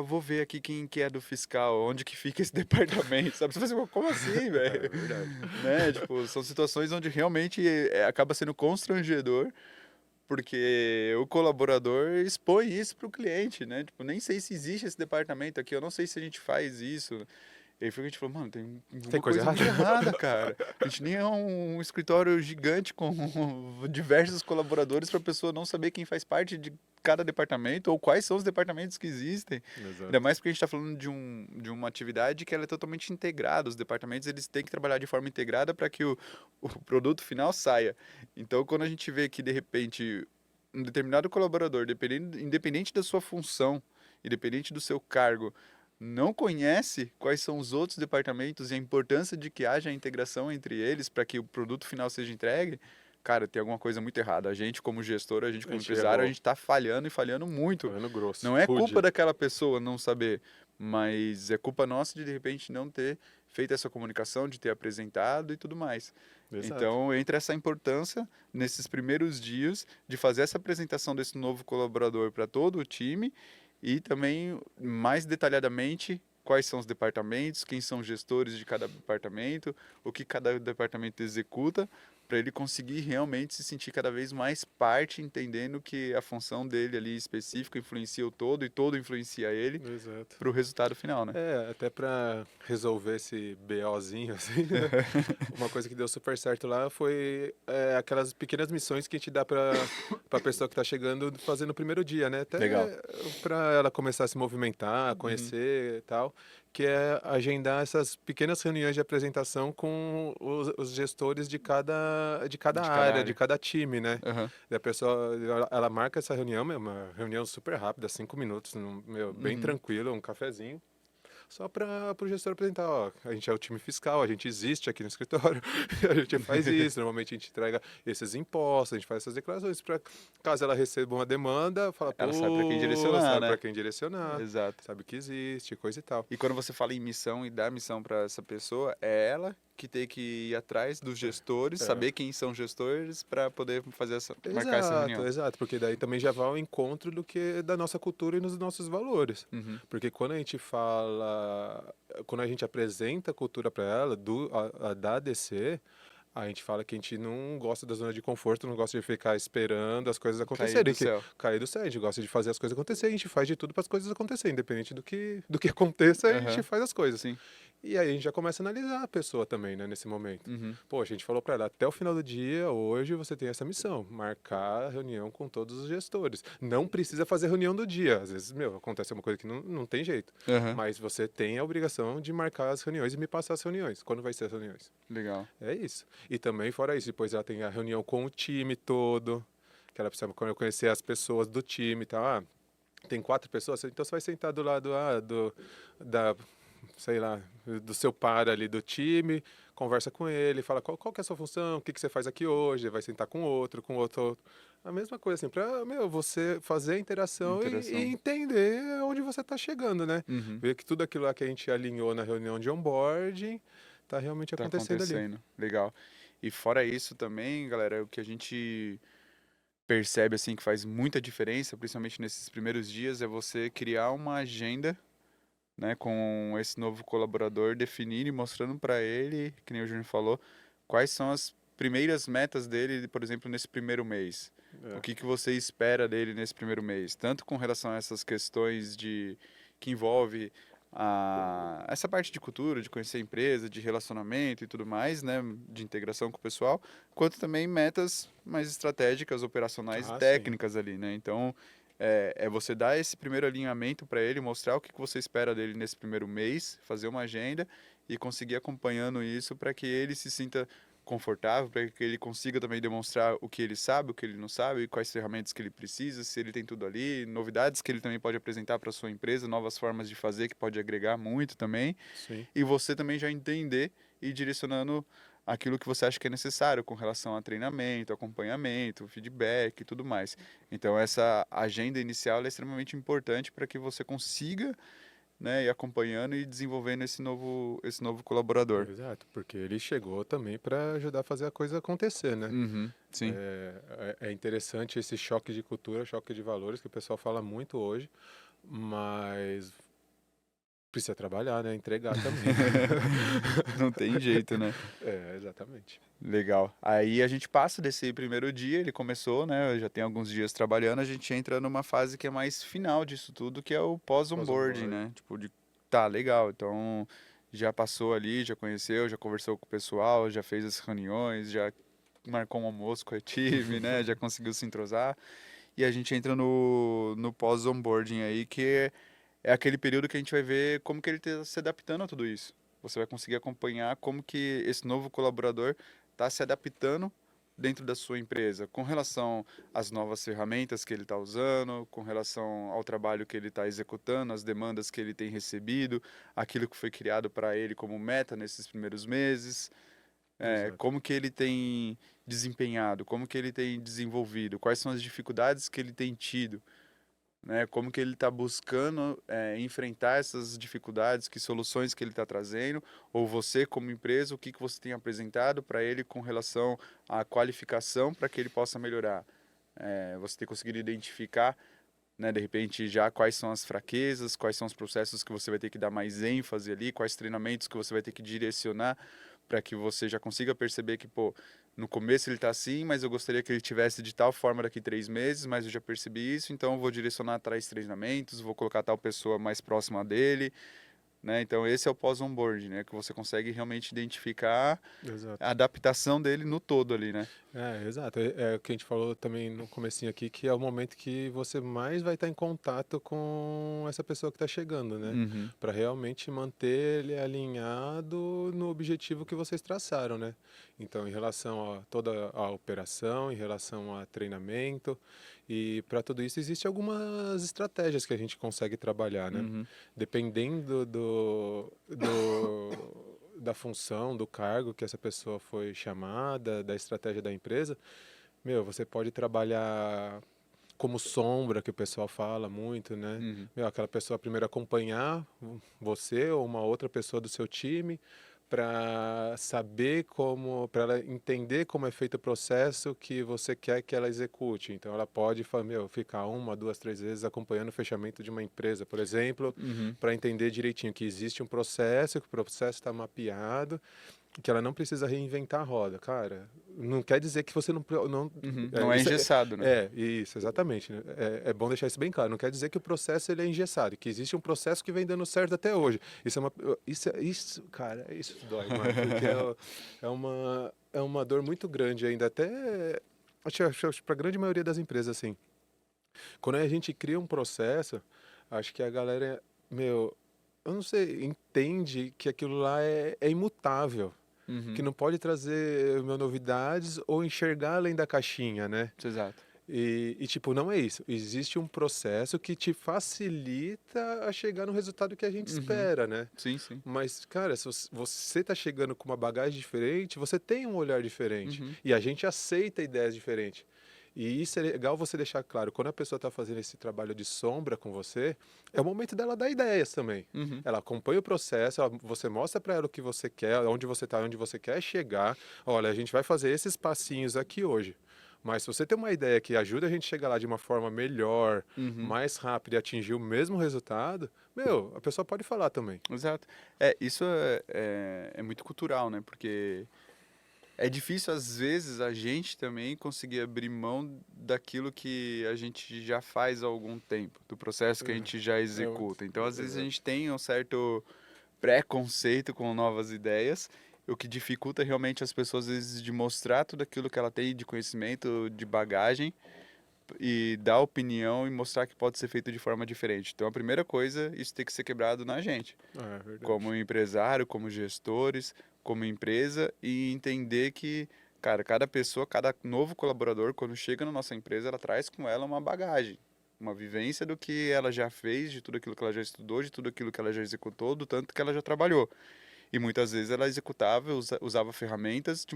vou ver aqui quem que é do fiscal, onde que fica esse departamento, sabe? Você fala assim, como assim, É velho? verdade. Né? Tipo, são situações onde realmente acaba sendo constrangedor, porque o colaborador expõe isso para o cliente, né? Tipo, nem sei se existe esse departamento aqui, eu não sei se a gente faz isso. E aí foi que a gente falou, mano, tem Tem uma coisa coisa errada? muito errada, cara. A gente nem é um escritório gigante com diversos colaboradores para a pessoa não saber quem faz parte de cada departamento ou quais são os departamentos que existem. Ainda Exato. mais porque a gente está falando de uma atividade que ela é totalmente integrada. Os departamentos eles têm que trabalhar de forma integrada para que o produto final saia. Então, quando a gente vê que, de repente, um determinado colaborador, independente da sua função, independente do seu cargo, não conhece quais são os outros departamentos e a importância de que haja a integração entre eles para que o produto final seja entregue, cara, tem alguma coisa muito errada. A gente, como gestor, a gente, A como gente empresário, a errou. gente está falhando e falhando muito. Falando grosso. Não é culpa Rude. daquela pessoa não saber, mas é culpa nossa de repente não ter feito essa comunicação, de ter apresentado e tudo mais. Exato. Então, entra essa importância nesses primeiros dias de fazer essa apresentação desse novo colaborador para todo o time e também, mais detalhadamente, quais são os departamentos, quem são os gestores de cada departamento, o que cada departamento executa, para ele conseguir realmente se sentir cada vez mais parte, entendendo que a função dele ali específica influencia o todo e todo influencia ele Exato. para o resultado final, né? Até para resolver esse BOzinho, assim, né? Uma coisa que deu super certo lá foi aquelas pequenas missões que a gente dá para pessoa que está chegando fazer no primeiro dia, né? Legal. Até para ela começar a se movimentar, Uhum. conhecer e tal, que é agendar essas pequenas reuniões de apresentação com os gestores de cada De cada área, de área. cada time, né? Aham. E a pessoa, ela marca essa reunião, é uma reunião super rápida, 5 minutos, bem Uhum. tranquilo, um cafezinho. Só para o gestor apresentar, ó, a gente é o time fiscal, a gente existe aqui no escritório, a gente faz isso, normalmente a gente entrega esses impostos, a gente faz essas declarações, para caso ela receba uma demanda, fala, Ela sabe para quem pô, direcionar, sabe para né? quem direcionar, Exato. sabe que existe, coisa e tal. E quando você fala em missão e dá missão para essa pessoa, é ela que tem que ir atrás dos gestores, É. saber quem são os gestores para poder marcar essa Exato, reunião. exato, porque daí também já vai ao encontro do que da nossa cultura e dos nossos valores. Uhum. Porque quando a gente apresenta a cultura para ela, da ADC, a gente fala que a gente não gosta da zona de conforto, não gosta de ficar esperando as coisas Cair acontecerem, do que céu. cair do céu, a gente gosta de fazer as coisas acontecerem, a gente faz de tudo para as coisas acontecerem, independente do que aconteça, a gente Aham. faz as coisas. Sim. E aí a gente já começa a analisar a pessoa também, né, nesse momento. Uhum. Pô, a gente falou para ela, até o final do dia, hoje você tem essa missão, marcar a reunião com todos os gestores. Não precisa fazer reunião do dia, às vezes, acontece uma coisa que não tem jeito. Aham. Mas você tem a obrigação de marcar as reuniões e me passar as reuniões. Quando vai ser as reuniões? Legal. É isso. E também, fora isso, depois ela tem a reunião com o time todo, que ela precisa conhecer as pessoas do time e tal. Ah, tem 4 pessoas, então você vai sentar do lado da, sei lá, do seu par ali do time, conversa com ele, fala qual que é a sua função, o que você faz aqui hoje, vai sentar com outro, com outro. A mesma coisa, assim, pra, você fazer a interação e Interação. entender onde você está chegando, né? Uhum. Ver que tudo aquilo lá que a gente alinhou na reunião de onboarding tá realmente Tá acontecendo ali. acontecendo. Legal. E fora isso também, galera, o que a gente percebe assim que faz muita diferença, principalmente nesses primeiros dias, é você criar uma agenda, né, com esse novo colaborador, definir e mostrando para ele, que nem o Júnior falou, quais são as primeiras metas dele, por exemplo, nesse primeiro mês. O É, que que você espera dele nesse primeiro mês, tanto com relação a essas questões que envolve essa parte de cultura, de conhecer a empresa, de relacionamento e tudo mais, né, de integração com o pessoal, quanto também metas mais estratégicas, operacionais e sim. técnicas ali, né? Então, é você dar esse primeiro alinhamento para ele, mostrar o que que você espera dele nesse primeiro mês, fazer uma agenda e conseguir acompanhando isso para que ele se sinta confortável, para que ele consiga também demonstrar o que ele sabe, o que ele não sabe, quais ferramentas que ele precisa, se ele tem tudo ali, novidades que ele também pode apresentar para sua empresa, novas formas de fazer que pode agregar muito também, Sim. e você também já entender e ir direcionando aquilo que você acha que é necessário com relação a treinamento, acompanhamento, feedback e tudo mais. Então essa agenda inicial ela é extremamente importante para que você consiga, né, ir acompanhando e desenvolvendo esse novo colaborador. Exato, porque ele chegou também para ajudar a fazer a coisa acontecer, né? Uhum, sim. É interessante esse choque de cultura, choque de valores que o pessoal fala muito hoje, mas precisa trabalhar, né? Entregar também. Não tem jeito, né? Exatamente. Legal. Aí a gente passa desse primeiro dia, ele começou, né? Já tem alguns dias trabalhando, a gente entra numa fase que é mais final disso tudo, que é o pós-onboarding, Pós-onboarding. né? Tipo, tá, legal, então já passou ali, já conheceu, já conversou com o pessoal, já fez as reuniões, já marcou um almoço com a time, né? Já conseguiu se entrosar. E a gente entra no pós-onboarding aí, que é aquele período que a gente vai ver como que ele está se adaptando a tudo isso. Você vai conseguir acompanhar como que esse novo colaborador está se adaptando dentro da sua empresa, com relação às novas ferramentas que ele está usando, com relação ao trabalho que ele está executando, as demandas que ele tem recebido, aquilo que foi criado para ele como meta nesses primeiros meses, Exato. como que ele tem desempenhado, como que ele tem desenvolvido, quais são as dificuldades que ele tem tido, né? Como que ele está buscando enfrentar essas dificuldades, que soluções que ele está trazendo, ou você como empresa, o que que você tem apresentado para ele com relação à qualificação para que ele possa melhorar. Você tem conseguido identificar, né, de repente já quais são as fraquezas, quais são os processos que você vai ter que dar mais ênfase ali, quais treinamentos que você vai ter que direcionar para que você já consiga perceber que, pô, no começo ele está assim, mas eu gostaria que ele tivesse de tal forma daqui 3 meses, mas eu já percebi isso, então eu vou direcionar tais treinamentos, vou colocar tal pessoa mais próxima dele, né? Então esse é o pós-onboard, né? Que você consegue realmente identificar a Exato. adaptação dele no todo ali, né? Exato. É o que a gente falou também no comecinho aqui, que é o momento que você mais vai estar em contato com essa pessoa que está chegando, né? Uhum, Para realmente manter ele alinhado no objetivo que vocês traçaram, né? Então, em relação a toda a operação, em relação a treinamento, e para tudo isso existe algumas estratégias que a gente consegue trabalhar, né? uhum, Dependendo da função, do cargo que essa pessoa foi chamada, da estratégia da empresa, meu, você pode trabalhar como sombra, que o pessoal fala muito, né? uhum. Meu, aquela pessoa primeiro acompanhar você ou uma outra pessoa do seu time para saber como, para ela entender como é feito o processo que você quer que ela execute. Então ela pode, meu, ficar uma, duas, três vezes acompanhando o fechamento de uma empresa, por exemplo, Uhum, para entender direitinho que existe um processo, que o processo está mapeado, que ela não precisa reinventar a roda, cara. Não quer dizer que você não uhum. é, Não é isso engessado, né? isso, exatamente, né? É bom deixar isso bem claro. Não quer dizer que o processo ele é engessado, que existe um processo que vem dando certo até hoje. Isso, cara, isso dói, mano, porque é uma dor muito grande ainda, até acho para a grande maioria das empresas assim. Quando a gente cria um processo, acho que a galera, meu, eu não sei, entende que aquilo lá é imutável, que Uhum, não pode trazer novidades ou enxergar além da caixinha, né? exato. Tipo, não é isso. Existe um processo que te facilita a chegar no resultado que a gente Uhum. espera, né? Sim, sim. Mas, cara, se você tá chegando com uma bagagem diferente, você tem um olhar diferente. Uhum, E a gente aceita ideias diferentes. E isso é legal você deixar claro. Quando a pessoa está fazendo esse trabalho de sombra com você, é o momento dela dar ideias também. uhum. Ela acompanha o processo, você mostra para ela o que você quer, onde você está, onde você quer chegar. Olha, a gente vai fazer esses passinhos aqui hoje. Mas se você tem uma ideia que ajuda a gente a chegar lá de uma forma melhor, Uhum. mais rápida e atingir o mesmo resultado, meu, a pessoa pode falar também. Exato. Isso é muito cultural, né? Porque é difícil, às vezes, a gente também conseguir abrir mão daquilo que a gente já faz há algum tempo, do processo que a gente já executa. Então, às vezes, a Exato. gente tem um certo preconceito com novas ideias, o que dificulta realmente as pessoas, às vezes, de mostrar tudo aquilo que ela tem de conhecimento, de bagagem, e dar opinião e mostrar que pode ser feito de forma diferente. Então, a primeira coisa, isso tem que ser quebrado na gente É verdade. como empresário, como gestores, como empresa e entender que, cara, cada pessoa, cada novo colaborador, quando chega na nossa empresa, ela traz com ela uma bagagem, uma vivência do que ela já fez, de tudo aquilo que ela já estudou, de tudo aquilo que ela já executou, do tanto que ela já trabalhou. E muitas vezes ela executava, usava ferramentas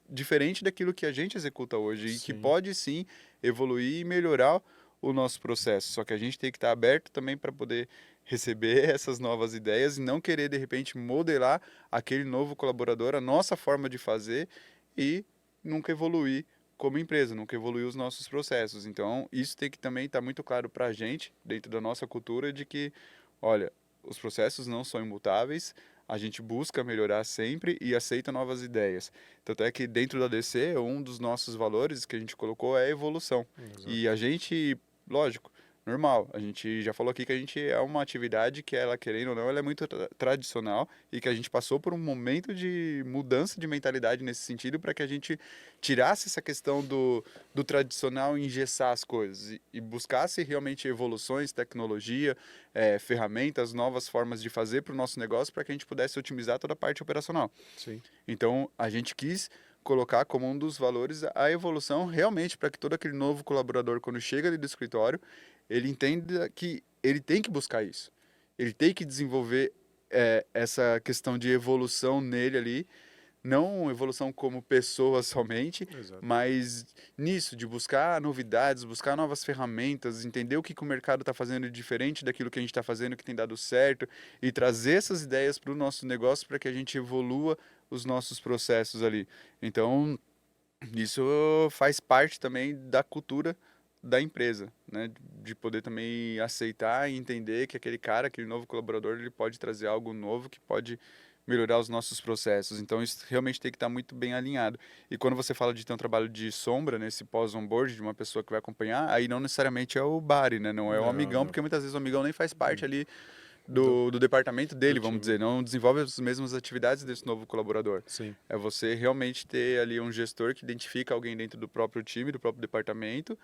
diferente daquilo que a gente executa hoje e que Sim. pode sim evoluir e melhorar o nosso processo. Só que a gente tem que estar aberto também para poder receber essas novas ideias e não querer de repente modelar aquele novo colaborador, a nossa forma de fazer e nunca evoluir como empresa, nunca evoluir os nossos processos. Então, isso tem que também estar muito claro para a gente, dentro da nossa cultura, de que, olha, os processos não são imutáveis, a gente busca melhorar sempre e aceita novas ideias. Tanto é que dentro da DC, um dos nossos valores que a gente colocou é a evolução. E Exato. a gente, lógico, normal, a gente já falou aqui que a gente é uma atividade que ela, querendo ou não, ela é muito tradicional e que a gente passou por um momento de mudança de mentalidade nesse sentido para que a gente tirasse essa questão do tradicional e engessar as coisas e buscasse realmente evoluções, tecnologia, ferramentas, novas formas de fazer para o nosso negócio para que a gente pudesse otimizar toda a parte operacional. Sim. Então, a gente quis colocar como um dos valores a evolução realmente para que todo aquele novo colaborador, quando chega ali do escritório, ele entenda que ele tem que buscar isso. Ele tem que desenvolver essa questão de evolução nele ali, não evolução como pessoa somente, Exato. mas nisso, de buscar novidades, buscar novas ferramentas, entender o que, que o mercado está fazendo de diferente daquilo que a gente está fazendo que tem dado certo e trazer essas ideias para o nosso negócio para que a gente evolua os nossos processos ali. Então, isso faz parte também da cultura da empresa, né? De poder também aceitar e entender que aquele cara, aquele novo colaborador, ele pode trazer algo novo que pode melhorar os nossos processos. Então, isso realmente tem que estar muito bem alinhado. E quando você fala de ter um trabalho de sombra, nesse pós-onboard, de uma pessoa que vai acompanhar, aí não necessariamente é o buddy, né? Não é o Não, amigão, não. porque muitas vezes o amigão nem faz parte ali Do, do departamento do dele, vamos time. dizer, não desenvolve as mesmas atividades desse novo colaborador. Sim, É você realmente ter ali um gestor que identifica alguém dentro do próprio time, do próprio departamento,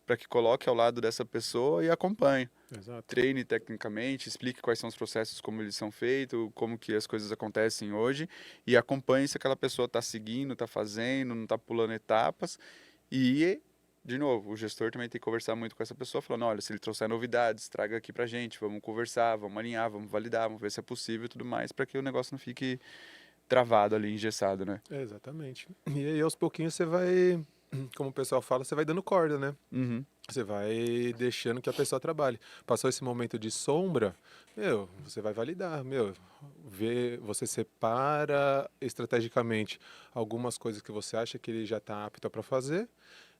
para que coloque ao lado dessa pessoa e acompanhe. exato. Treine tecnicamente, explique quais são os processos, como eles são feitos, como que as coisas acontecem hoje e acompanhe se aquela pessoa está seguindo, está fazendo, não está pulando etapas. E, de novo, o gestor também tem que conversar muito com essa pessoa, falando, olha, se ele trouxer novidades, traga aqui pra gente, vamos conversar, vamos alinhar, vamos validar, vamos ver se é possível e tudo mais, para que o negócio não fique travado ali, engessado, né? Exatamente. E aí aos pouquinhos você vai, como o pessoal fala, você vai dando corda, né? Uhum. Você vai deixando que a pessoa trabalhe. Passou esse momento de sombra, meu, você vai validar, meu, você separa estrategicamente algumas coisas que você acha que ele já está apto para fazer,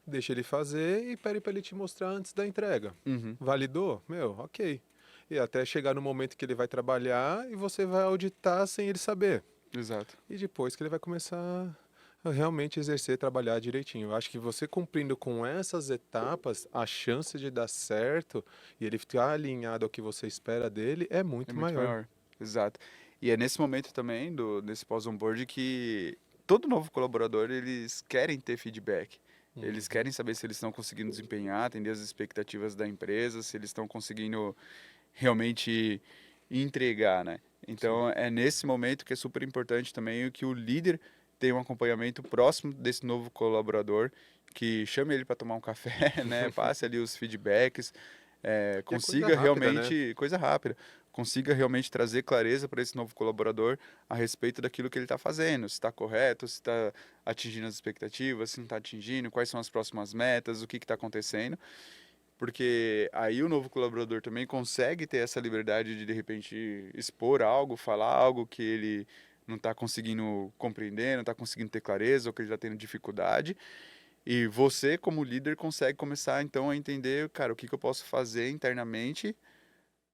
deixa ele fazer e pede para ele te mostrar antes da entrega. Uhum. Validou? Meu, ok. E até chegar no momento que ele vai trabalhar e você vai auditar sem ele saber. Exato. E depois que ele vai começar a realmente exercer, trabalhar direitinho. Eu acho que você cumprindo com essas etapas, a chance de dar certo e ele ficar alinhado ao que você espera dele é É muito muito maior. maior. Exato. E é nesse momento também, desse pós-onboard, que todo novo colaborador, eles querem ter feedback. Eles Uhum. querem saber se eles estão conseguindo desempenhar, atender as expectativas da empresa, se eles estão conseguindo realmente entregar, né? Sim. Então, é nesse momento que é super importante também que o líder tenha um acompanhamento próximo desse novo colaborador, que chame ele para tomar um café, né? Passe ali os feedbacks, E é coisa consiga rápida, né? realmente, coisa rápida, consiga realmente trazer clareza para esse novo colaborador a respeito daquilo que ele está fazendo, se está correto, se está atingindo as expectativas, se não está atingindo, quais são as próximas metas, o que está acontecendo, porque aí o novo colaborador também consegue ter essa liberdade de repente expor algo, falar algo que ele não está conseguindo compreender, não está conseguindo ter clareza ou que ele está tendo dificuldade. E você, como líder, consegue começar então a entender, cara, o que que eu posso fazer internamente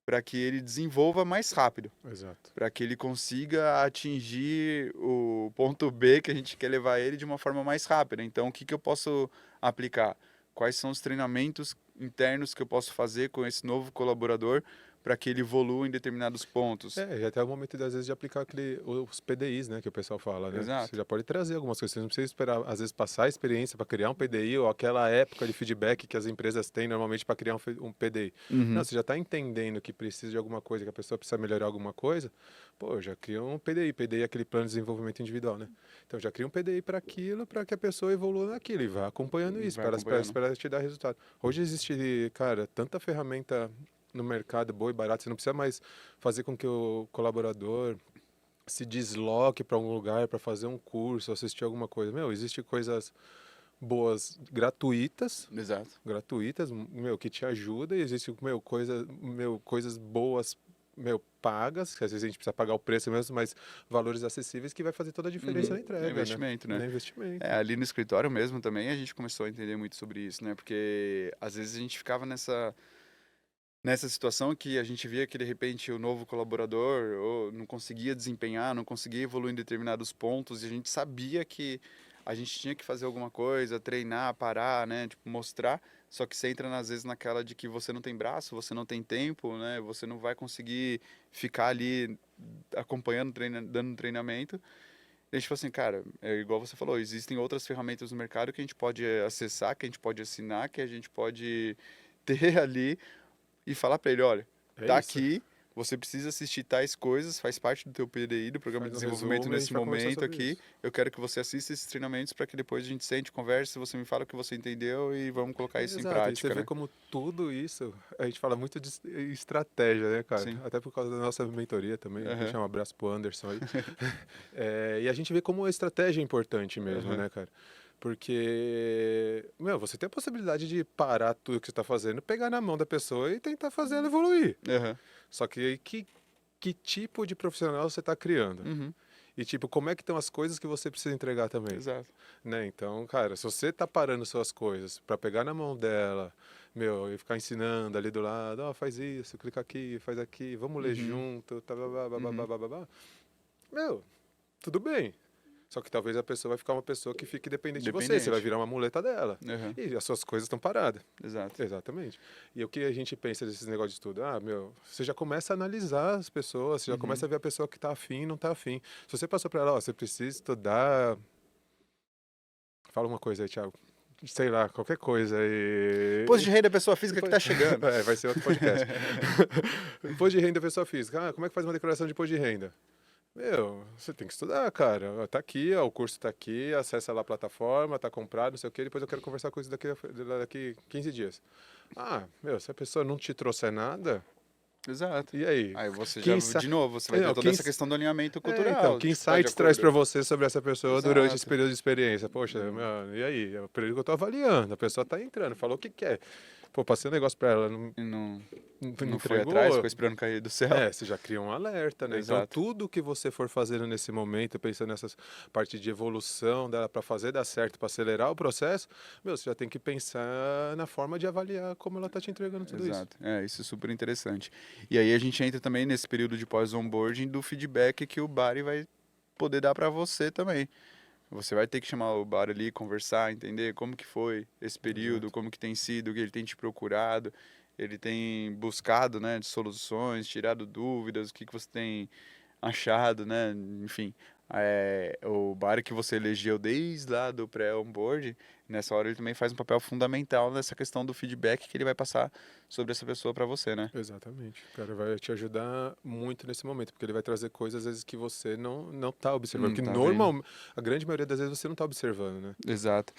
para que ele desenvolva mais rápido, Exato. para que ele consiga atingir o ponto B que a gente quer levar ele de uma forma mais rápida. Então, o que que eu posso aplicar? Quais são os treinamentos internos que eu posso fazer com esse novo colaborador para que ele evolua em determinados pontos? É, e até o momento, às vezes, de aplicar os PDIs, né, que o pessoal fala, né? Você Exato. já pode trazer algumas coisas, você não precisa esperar, às vezes, passar a experiência para criar um PDI ou aquela época de feedback que as empresas têm normalmente para criar um PDI. Não, Uhum. você já está entendendo que precisa de alguma coisa, que a pessoa precisa melhorar alguma coisa, pô, já cria um PDI. PDI é aquele plano de desenvolvimento individual, né? Então, já cria um PDI para aquilo, para que a pessoa evolua naquilo e vá acompanhando isso, Vai para acompanhando. esperar te dar resultado. Hoje existe, cara, tanta ferramenta no mercado boa e barata, você não precisa mais fazer com que o colaborador se desloque para um lugar para fazer um curso, assistir alguma coisa. Meu, existe coisas boas Exato. gratuitas, meu, que te ajuda e existe, coisas boas, meu, pagas, que às vezes a gente precisa pagar o preço mesmo, mas valores acessíveis que vai fazer toda a diferença Uhum. na É entrega, né? investimento, né? No É, investimento. ali no escritório mesmo também a gente começou a entender muito sobre isso, né? Porque às vezes a gente ficava nessa situação que a gente via que de repente o novo colaborador ou não conseguia desempenhar, não conseguia evoluir em determinados pontos e a gente sabia que a gente tinha que fazer alguma coisa, treinar, parar, né, tipo mostrar, só que você entra às vezes naquela de que você não tem braço, você não tem tempo, né, você não vai conseguir ficar ali acompanhando, dando treinamento. E a gente falou assim, cara, é igual você falou, existem outras ferramentas no mercado que a gente pode acessar, que a gente pode assinar, que a gente pode ter ali e falar para ele, olha, É tá isso. aqui, você precisa assistir tais coisas, faz parte do teu PDI, do Programa de Faz um Desenvolvimento resumo e a nesse gente vai conversar momento sobre aqui. isso. Eu quero que você assista esses treinamentos para que depois a gente sente, converse, você me fala o que você entendeu e vamos colocar isso em Exato, e você prática, vê né? como tudo isso, a gente fala muito de estratégia, né, cara? Sim. Até por causa da nossa mentoria também, Aham. deixar um abraço pro Anderson aí. É, e a gente vê como a estratégia é importante mesmo, Aham. né, cara? Porque, meu, você tem a possibilidade de parar tudo que você está fazendo, pegar na mão da pessoa e tentar fazer ela evoluir. Aham. Só que aí, que tipo de profissional você está criando? Uhum. E, tipo, como é que estão as coisas que você precisa entregar também? Exato. Né? Então, cara, se você tá parando suas coisas para pegar na mão dela, meu, e ficar ensinando ali do lado, ó, faz isso, clica aqui, faz aqui, vamos ler Uhum. junto, tá, blá, blá, blá, blá, blá, Uhum. blá, blá, blá. meu, tudo bem. Só que talvez a pessoa vai ficar uma pessoa que fique dependente de você. Você vai Independente. virar uma muleta dela. Aham, E as suas coisas estão paradas. exato. Exatamente. E o que a gente pensa desses negócios de tudo? Ah, meu, você já começa a analisar as pessoas, você já começa Uhum. a ver a pessoa que tá afim e não tá afim. Se você passou pra ela, ó, você precisa estudar. Fala uma coisa aí, Thiago. Sei lá, qualquer coisa. Imposto de renda da pessoa física que tá chegando. É, vai ser outro podcast. Imposto de renda da pessoa física. Ah, como é que faz uma declaração de imposto de renda? Meu, você tem que estudar, cara. Tá aqui, ó, o curso tá aqui, acessa lá a plataforma, tá comprado, não sei o quê. Depois eu quero conversar com isso daqui 15 dias. Ah, meu, se a pessoa não te trouxer nada, Exato. e aí? Aí você já, Quem sa... de novo, você vai É, ter não, toda essa questão do alinhamento então, cultural. que Tipo, tá de insights traz acordo? pra você sobre essa pessoa durante esse Exato. período de experiência? Poxa, Uhum. meu, e aí? É o período que eu tô avaliando. A pessoa tá entrando, falou o que quer. Pô, passei um negócio pra ela, não, E não, não não foi atrás, entregou. ficou esperando cair do céu. É, você já cria um alerta, né? Então, Exato. tudo que você for fazendo nesse momento, pensando nessas partes de evolução dela para fazer dar certo, para acelerar o processo, meu, você já tem que pensar na forma de avaliar como ela tá te entregando tudo isso. Exato. É, isso é super interessante. E aí a gente entra também nesse período de pós-onboarding do feedback que o Bari vai poder dar para você também. Você vai ter que chamar o Bari ali, conversar, entender como que foi esse período, Exato. como que tem sido, o que ele tem te procurado, ele tem buscado, né, de soluções, tirado dúvidas, o que que você tem achado, né? Enfim, o bar que você elegeu desde lá do pré-onboard, nessa hora ele também faz um papel fundamental nessa questão do feedback que ele vai passar sobre essa pessoa para você, né? Exatamente. O cara vai te ajudar muito nesse momento, porque ele vai trazer coisas às vezes que você não tá observando, que Tá vendo? normal, a grande maioria das vezes você não tá observando, né? Exato.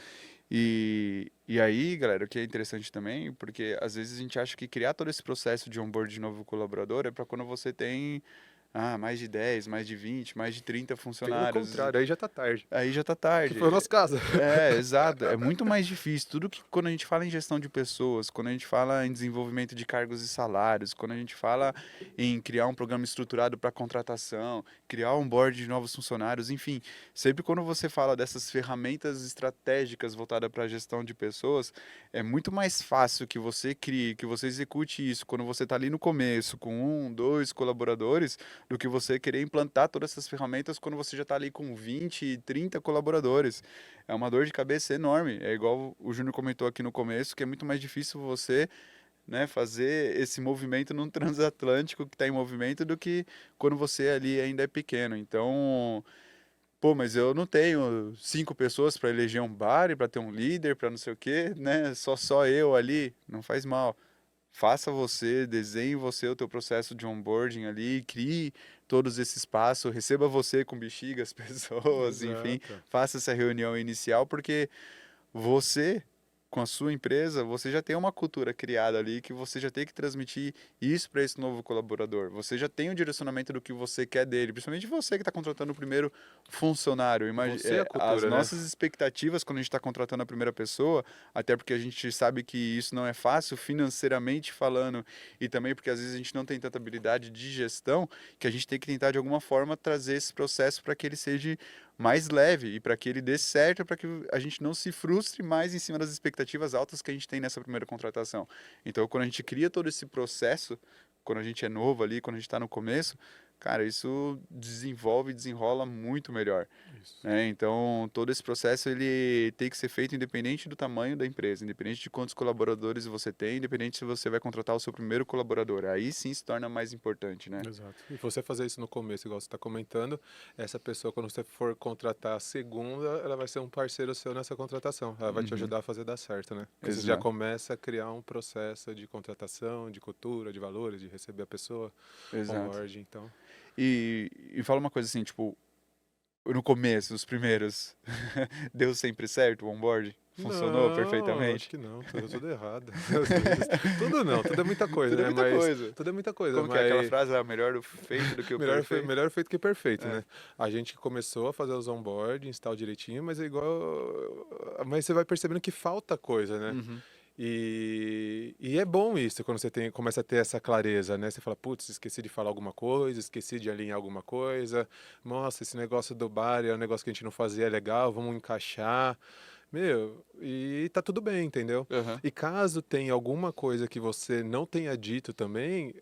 E aí, galera, o que é interessante também, porque às vezes a gente acha que criar todo esse processo de onboard de novo colaborador é para quando você tem mais de 10, mais de 20, mais de 30 Pelo funcionários. contrário, aí já tá tarde. Aí já tá Que tarde. foi o nosso caso. É, exato. É muito mais difícil. Tudo que quando a gente fala em gestão de pessoas, quando a gente fala em desenvolvimento de cargos e salários, quando a gente fala em criar um programa estruturado para contratação, criar um board de novos funcionários, enfim, sempre quando você fala dessas ferramentas estratégicas voltadas para a gestão de pessoas, é muito mais fácil que você crie, que você execute isso quando você está ali no começo, com um, dois colaboradores, do que você querer implantar todas essas ferramentas quando você já está ali com 20, 30 colaboradores. É uma dor de cabeça enorme. É igual o Júnior comentou aqui no começo, que é muito mais difícil você, né, fazer esse movimento num transatlântico que está em movimento do que quando você ali ainda é pequeno. Então, pô, mas eu não tenho 5 pessoas para eleger um bar e para ter um líder, para não sei o quê, né? Só eu ali, não faz mal. Faça você, desenhe você o teu processo de onboarding ali, crie todos esses passos, receba você com bexiga as pessoas, enfim, Exato. faça essa reunião inicial, porque você, com a sua empresa, você já tem uma cultura criada ali que você já tem que transmitir isso para esse novo colaborador. Você já tem o direcionamento do que você quer dele, principalmente você que está contratando o primeiro funcionário. Você é a As cultura, né? nossas expectativas quando a gente está contratando a primeira pessoa, até porque a gente sabe que isso não é fácil financeiramente falando, e também porque às vezes a gente não tem tanta habilidade de gestão, que a gente tem que tentar de alguma forma trazer esse processo para que ele seja mais leve e para que ele dê certo, para que a gente não se frustre mais em cima das expectativas altas que a gente tem nessa primeira contratação. Então, quando a gente cria todo esse processo, quando a gente é novo ali, quando a gente está no começo, cara, isso desenvolve, desenrola muito melhor, Isso. né? Então, todo esse processo ele tem que ser feito independente do tamanho da empresa, independente de quantos colaboradores você tem, independente se você vai contratar o seu primeiro colaborador. Aí sim se torna mais importante, né? Exato. E você fazer isso no começo, igual você está comentando, essa pessoa, quando você for contratar a segunda, ela vai ser um parceiro seu nessa contratação. Ela vai te Uhum, ajudar a fazer dar certo, né? Porque você já exato, começa a criar um processo de contratação, de cultura, de valores, de receber a pessoa, exato. onboarding, então. E fala uma coisa assim, tipo, no começo, os primeiros, deu sempre certo o onboard? Funcionou Não, acho perfeitamente? que não, tudo errado. Tudo não, tudo é muita coisa, Tudo é né? muita Mas coisa. tudo é muita coisa, Como que é aquela mas frase? Melhor o feito do que o perfeito? melhor feito que perfeito, É. né? A gente começou a fazer os onboardings, tal direitinho, mas é igual, mas você vai percebendo que falta coisa, né? Uhum. E é bom isso quando você começa a ter essa clareza, né? Você fala, putz, esqueci de falar alguma coisa, esqueci de alinhar alguma coisa. Nossa, esse negócio do bar é um negócio que a gente não fazia, é legal, vamos encaixar. Meu, e tá tudo bem, entendeu? Aham. E caso tenha alguma coisa que você não tenha dito também,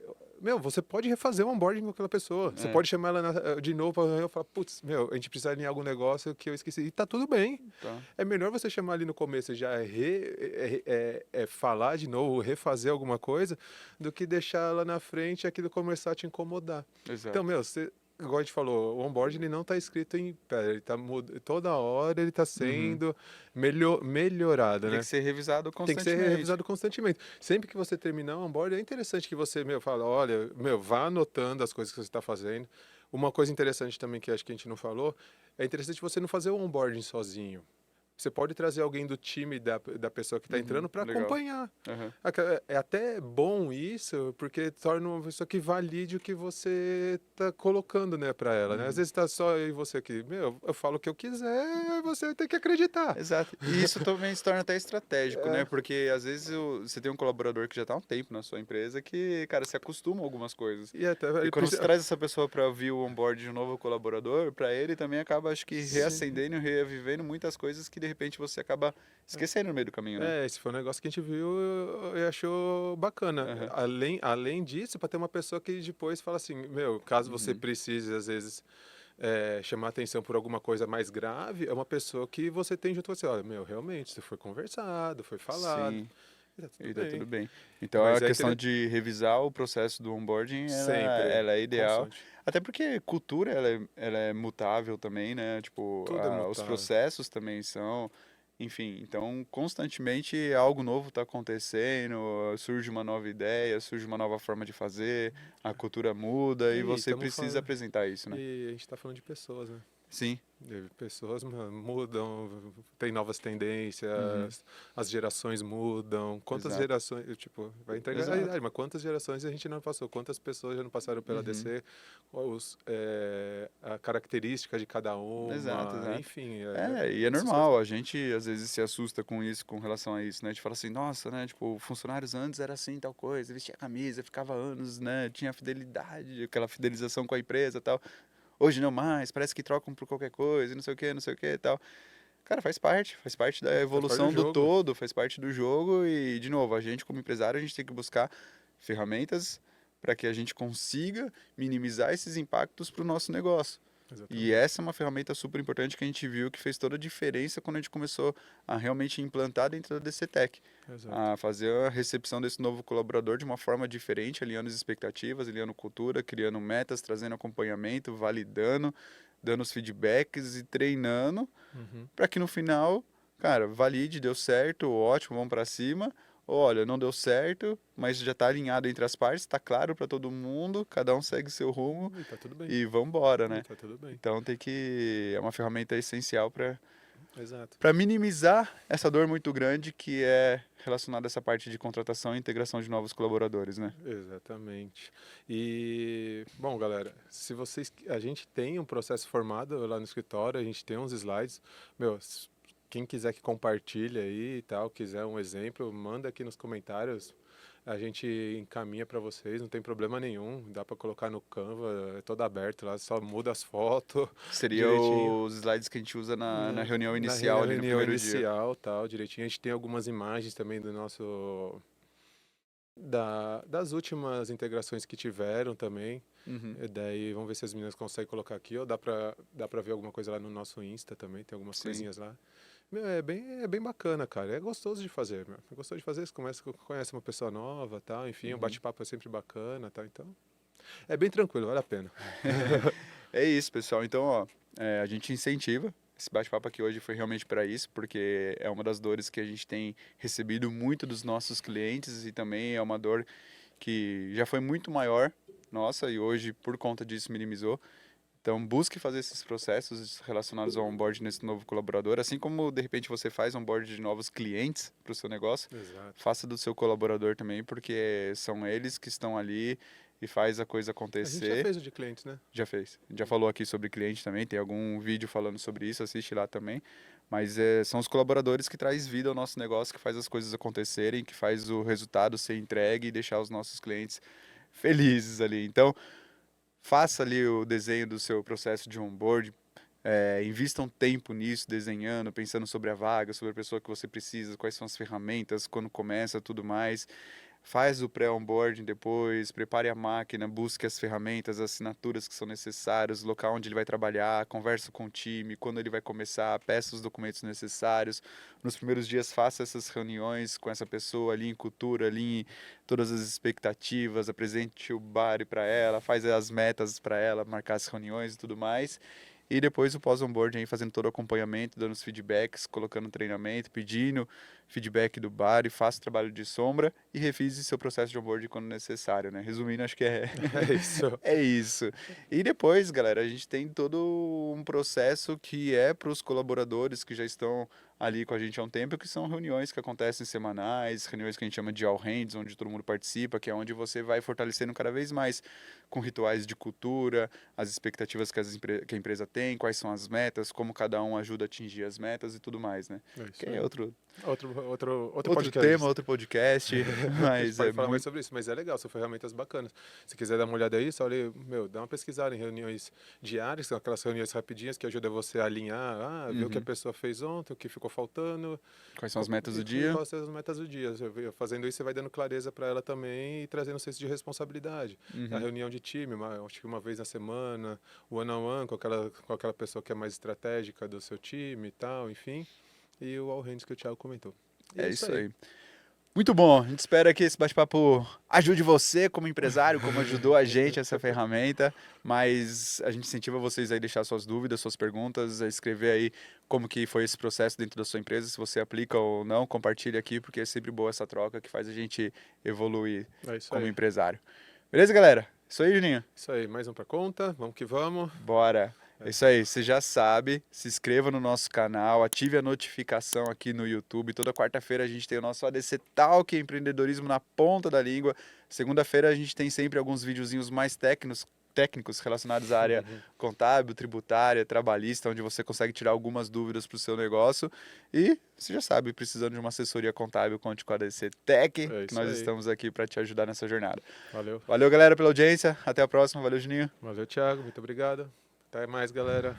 você pode refazer o onboarding com aquela pessoa. Você É, pode chamar ela de novo para reunião e falar, putz, a gente precisa alinhar algum negócio que eu esqueci. E tá tudo bem. tá. É melhor você chamar ali no começo e já falar de novo, refazer alguma coisa, do que deixar ela na frente e aquilo começar a te incomodar. Então, Exato. igual a gente falou, o onboard ele não está escrito em pedra, ele tá toda hora ele está Uhum. sendo melhorado, Tem que né? ser revisado Tem que ser constantemente. revisado constantemente. Sempre que você terminar um onboard, é interessante que você, fala, olha, vá anotando as coisas que você está fazendo. Uma coisa interessante também que acho que a gente não falou, é interessante você não fazer o onboarding sozinho. Você pode trazer alguém do time da pessoa que está Uhum. entrando para Legal. acompanhar. Aham. É até bom isso, porque torna uma pessoa que valide o que você está colocando, né, para ela, né? Às Uhum. vezes está só eu e você aqui, eu falo o que eu quiser, você tem que acreditar. Exato. E isso também se torna até estratégico, né? Porque às vezes você tem um colaborador que já está há um tempo na sua empresa que, cara, se acostuma a algumas coisas. E até E ele quando você precisa, traz essa pessoa para ouvir o onboard de um novo colaborador, para ele também acaba, acho que, sim. reacendendo e revivendo muitas coisas que de repente você acaba esquecendo no meio do caminho, né? Esse foi um negócio que a gente viu e achou bacana. Aham. Além disso, para ter uma pessoa que depois fala assim, caso você Uhum. precise, às vezes, chamar atenção por alguma coisa mais grave, é uma pessoa que você tem junto com você. Olha, realmente, isso foi conversado, foi falado, Sim. e tá tudo E tá bem. tudo bem. Então a Mas é questão de revisar o processo do onboarding, sempre ela é ideal. constante. Até porque cultura, ela é mutável também, né? Tipo, Tudo é os mutável. processos também são. Enfim, então constantemente algo novo está acontecendo, surge uma nova ideia, surge uma nova forma de fazer, a cultura muda e E você estamos precisa falando. apresentar isso, né? E a gente está falando de pessoas, né? Sim. Pessoas mudam, tem novas Uhum. tendências, as gerações mudam. Quantas Exato. gerações, tipo, vai entregar a Exato. idade, mas quantas gerações a gente não passou? Quantas pessoas já não passaram pela Uhum. DC? A característica de cada Exato, uma, exato. enfim, É, e é essas coisas. normal, a gente às vezes se assusta com isso, com relação a isso, né? A gente fala assim, nossa, né? Tipo, funcionários antes era assim, tal coisa, vestia camisa, ficava anos, né? Tinha fidelidade, aquela fidelização com a empresa e tal. Hoje não mais, parece que trocam por qualquer coisa, e não sei o que e tal. Cara, faz parte da Faz parte do evolução do jogo. todo, faz parte do jogo e, de novo, a gente como empresário, a gente tem que buscar ferramentas para que a gente consiga minimizar esses impactos para o nosso negócio. E Exatamente. essa é uma ferramenta super importante que a gente viu que fez toda a diferença quando a gente começou a realmente implantar dentro da DC Tech, Exato. a fazer a recepção desse novo colaborador de uma forma diferente, alinhando as expectativas, alinhando cultura, criando metas, trazendo acompanhamento, validando, dando os feedbacks e treinando Uhum. para que no final, cara, valide, deu certo, ótimo, vamos para cima. Olha, não deu certo, mas já está alinhado entre as partes, está claro para todo mundo, cada um segue seu rumo E tá tudo bem. e vamos embora, E né? tá tudo bem. Então tem que é uma ferramenta essencial Exato. para minimizar essa dor muito grande que é relacionada a essa parte de contratação e integração de novos colaboradores, né? Exatamente. E, bom, galera, se vocês. A gente tem um processo formado lá no escritório, a gente tem uns slides. Quem quiser que compartilhe aí e tal, quiser um exemplo, manda aqui nos comentários. A gente encaminha para vocês, não tem problema nenhum. Dá para colocar no Canva, é todo aberto lá, só muda as fotos Seria direitinho. os slides que a gente usa na reunião Na inicial ali no reunião primeiro dia. inicial, tal, direitinho. A gente tem algumas imagens também do nosso das últimas integrações que tiveram também. Uhum, E daí vamos ver se as meninas conseguem colocar aqui, ou dá pra ver alguma coisa lá no nosso Insta também, tem algumas sim. coisinhas lá. É bem bacana, cara. É gostoso de fazer, meu. É gostoso de fazer, você conhece uma pessoa nova, tal, enfim, o Uhum. bate-papo é sempre bacana, tal, então. É bem tranquilo, vale a pena. É isso, pessoal. Então, ó, a gente incentiva. Esse bate-papo aqui hoje foi realmente para isso, porque é uma das dores que a gente tem recebido muito dos nossos clientes e também é uma dor que já foi muito maior, nossa, e hoje por conta disso minimizou. Então, busque fazer esses processos relacionados ao onboard nesse novo colaborador, assim como de repente você faz onboard de novos clientes para o seu negócio, Exato. faça do seu colaborador também, porque são eles que estão ali e faz a coisa A gente já acontecer. fez o de clientes, né? Já fez. Já falou aqui sobre cliente também, tem algum vídeo falando sobre isso, assiste lá também. Mas são os colaboradores que traz vida ao nosso negócio, que faz as coisas acontecerem, que faz o resultado ser entregue e deixar os nossos clientes felizes ali. Então, faça ali o desenho do seu processo de onboard, invista um tempo nisso, desenhando, pensando sobre a vaga, sobre a pessoa que você precisa, quais são as ferramentas, quando começa, tudo mais. faz o pré-onboarding depois, prepare a máquina, busque as ferramentas, as assinaturas que são necessárias, o local onde ele vai trabalhar, conversa com o time, quando ele vai começar, peça os documentos necessários. Nos primeiros dias, faça essas reuniões com essa pessoa, alinhe cultura, alinhe todas as expectativas, apresente o bar para ela, faz as metas para ela, marcar as reuniões e tudo mais. E depois o pós-onboarding aí fazendo todo o acompanhamento, dando os feedbacks, colocando treinamento, pedindo feedback do bar e faça o trabalho de sombra e revise seu processo de onboarding quando necessário, né? Resumindo, acho que É isso. é isso. E depois, galera, a gente tem todo um processo que é para os colaboradores que já estão ali com a gente há um tempo, que são reuniões que acontecem semanais, reuniões que a gente chama de all hands, onde todo mundo participa, que é onde você vai fortalecendo cada vez mais com rituais de cultura, as expectativas que a empresa tem, quais são as metas, como cada um ajuda a atingir as metas e tudo mais, né? É isso Que aí. é outro Outro podcast. tema, outro podcast, A gente mas pode é falar mais muito... sobre isso, mas é legal, são ferramentas bacanas. Se quiser dar uma olhada aí, só olha, meu, dá uma pesquisada em reuniões diárias, são aquelas reuniões rapidinhas que ajudam você a alinhar, ver o que a Uhum. pessoa fez ontem, o que ficou faltando, Quais são as metas do e dia? quais são as metas do dia. Fazendo isso, você vai dando clareza para ela também e trazendo senso de responsabilidade. A Uhum. reunião de time, acho que uma vez na semana, one-on-one com aquela pessoa que é mais estratégica do seu time e tal, enfim. E o all hands que o Thiago comentou. E É é isso isso aí. aí. Muito bom. A gente espera que esse bate-papo ajude você como empresário, como ajudou a gente essa ferramenta. Mas a gente incentiva vocês aí a deixar suas dúvidas, suas perguntas, a escrever aí como que foi esse processo dentro da sua empresa, se você aplica ou não, compartilhe aqui, porque é sempre boa essa troca que faz a gente evoluir É isso como aí. empresário. Beleza, galera? Isso aí, Juninho. Isso aí, mais um pra conta, vamos que vamos. Bora. É isso aí, você já sabe, se inscreva no nosso canal, ative a notificação aqui no YouTube. Toda quarta-feira a gente tem o nosso ADC Talk, empreendedorismo na ponta da língua. Segunda-feira a gente tem sempre alguns videozinhos mais técnicos relacionados à área contábil, tributária, trabalhista, onde você consegue tirar algumas dúvidas para o seu negócio. E você já sabe, precisando de uma assessoria contábil, conte com a ADC Tech, É que isso nós aí. estamos aqui para te ajudar nessa jornada. Valeu. Valeu, galera, pela audiência. Até a próxima. Valeu, Juninho. Valeu, Thiago. Muito obrigado. Até mais, galera.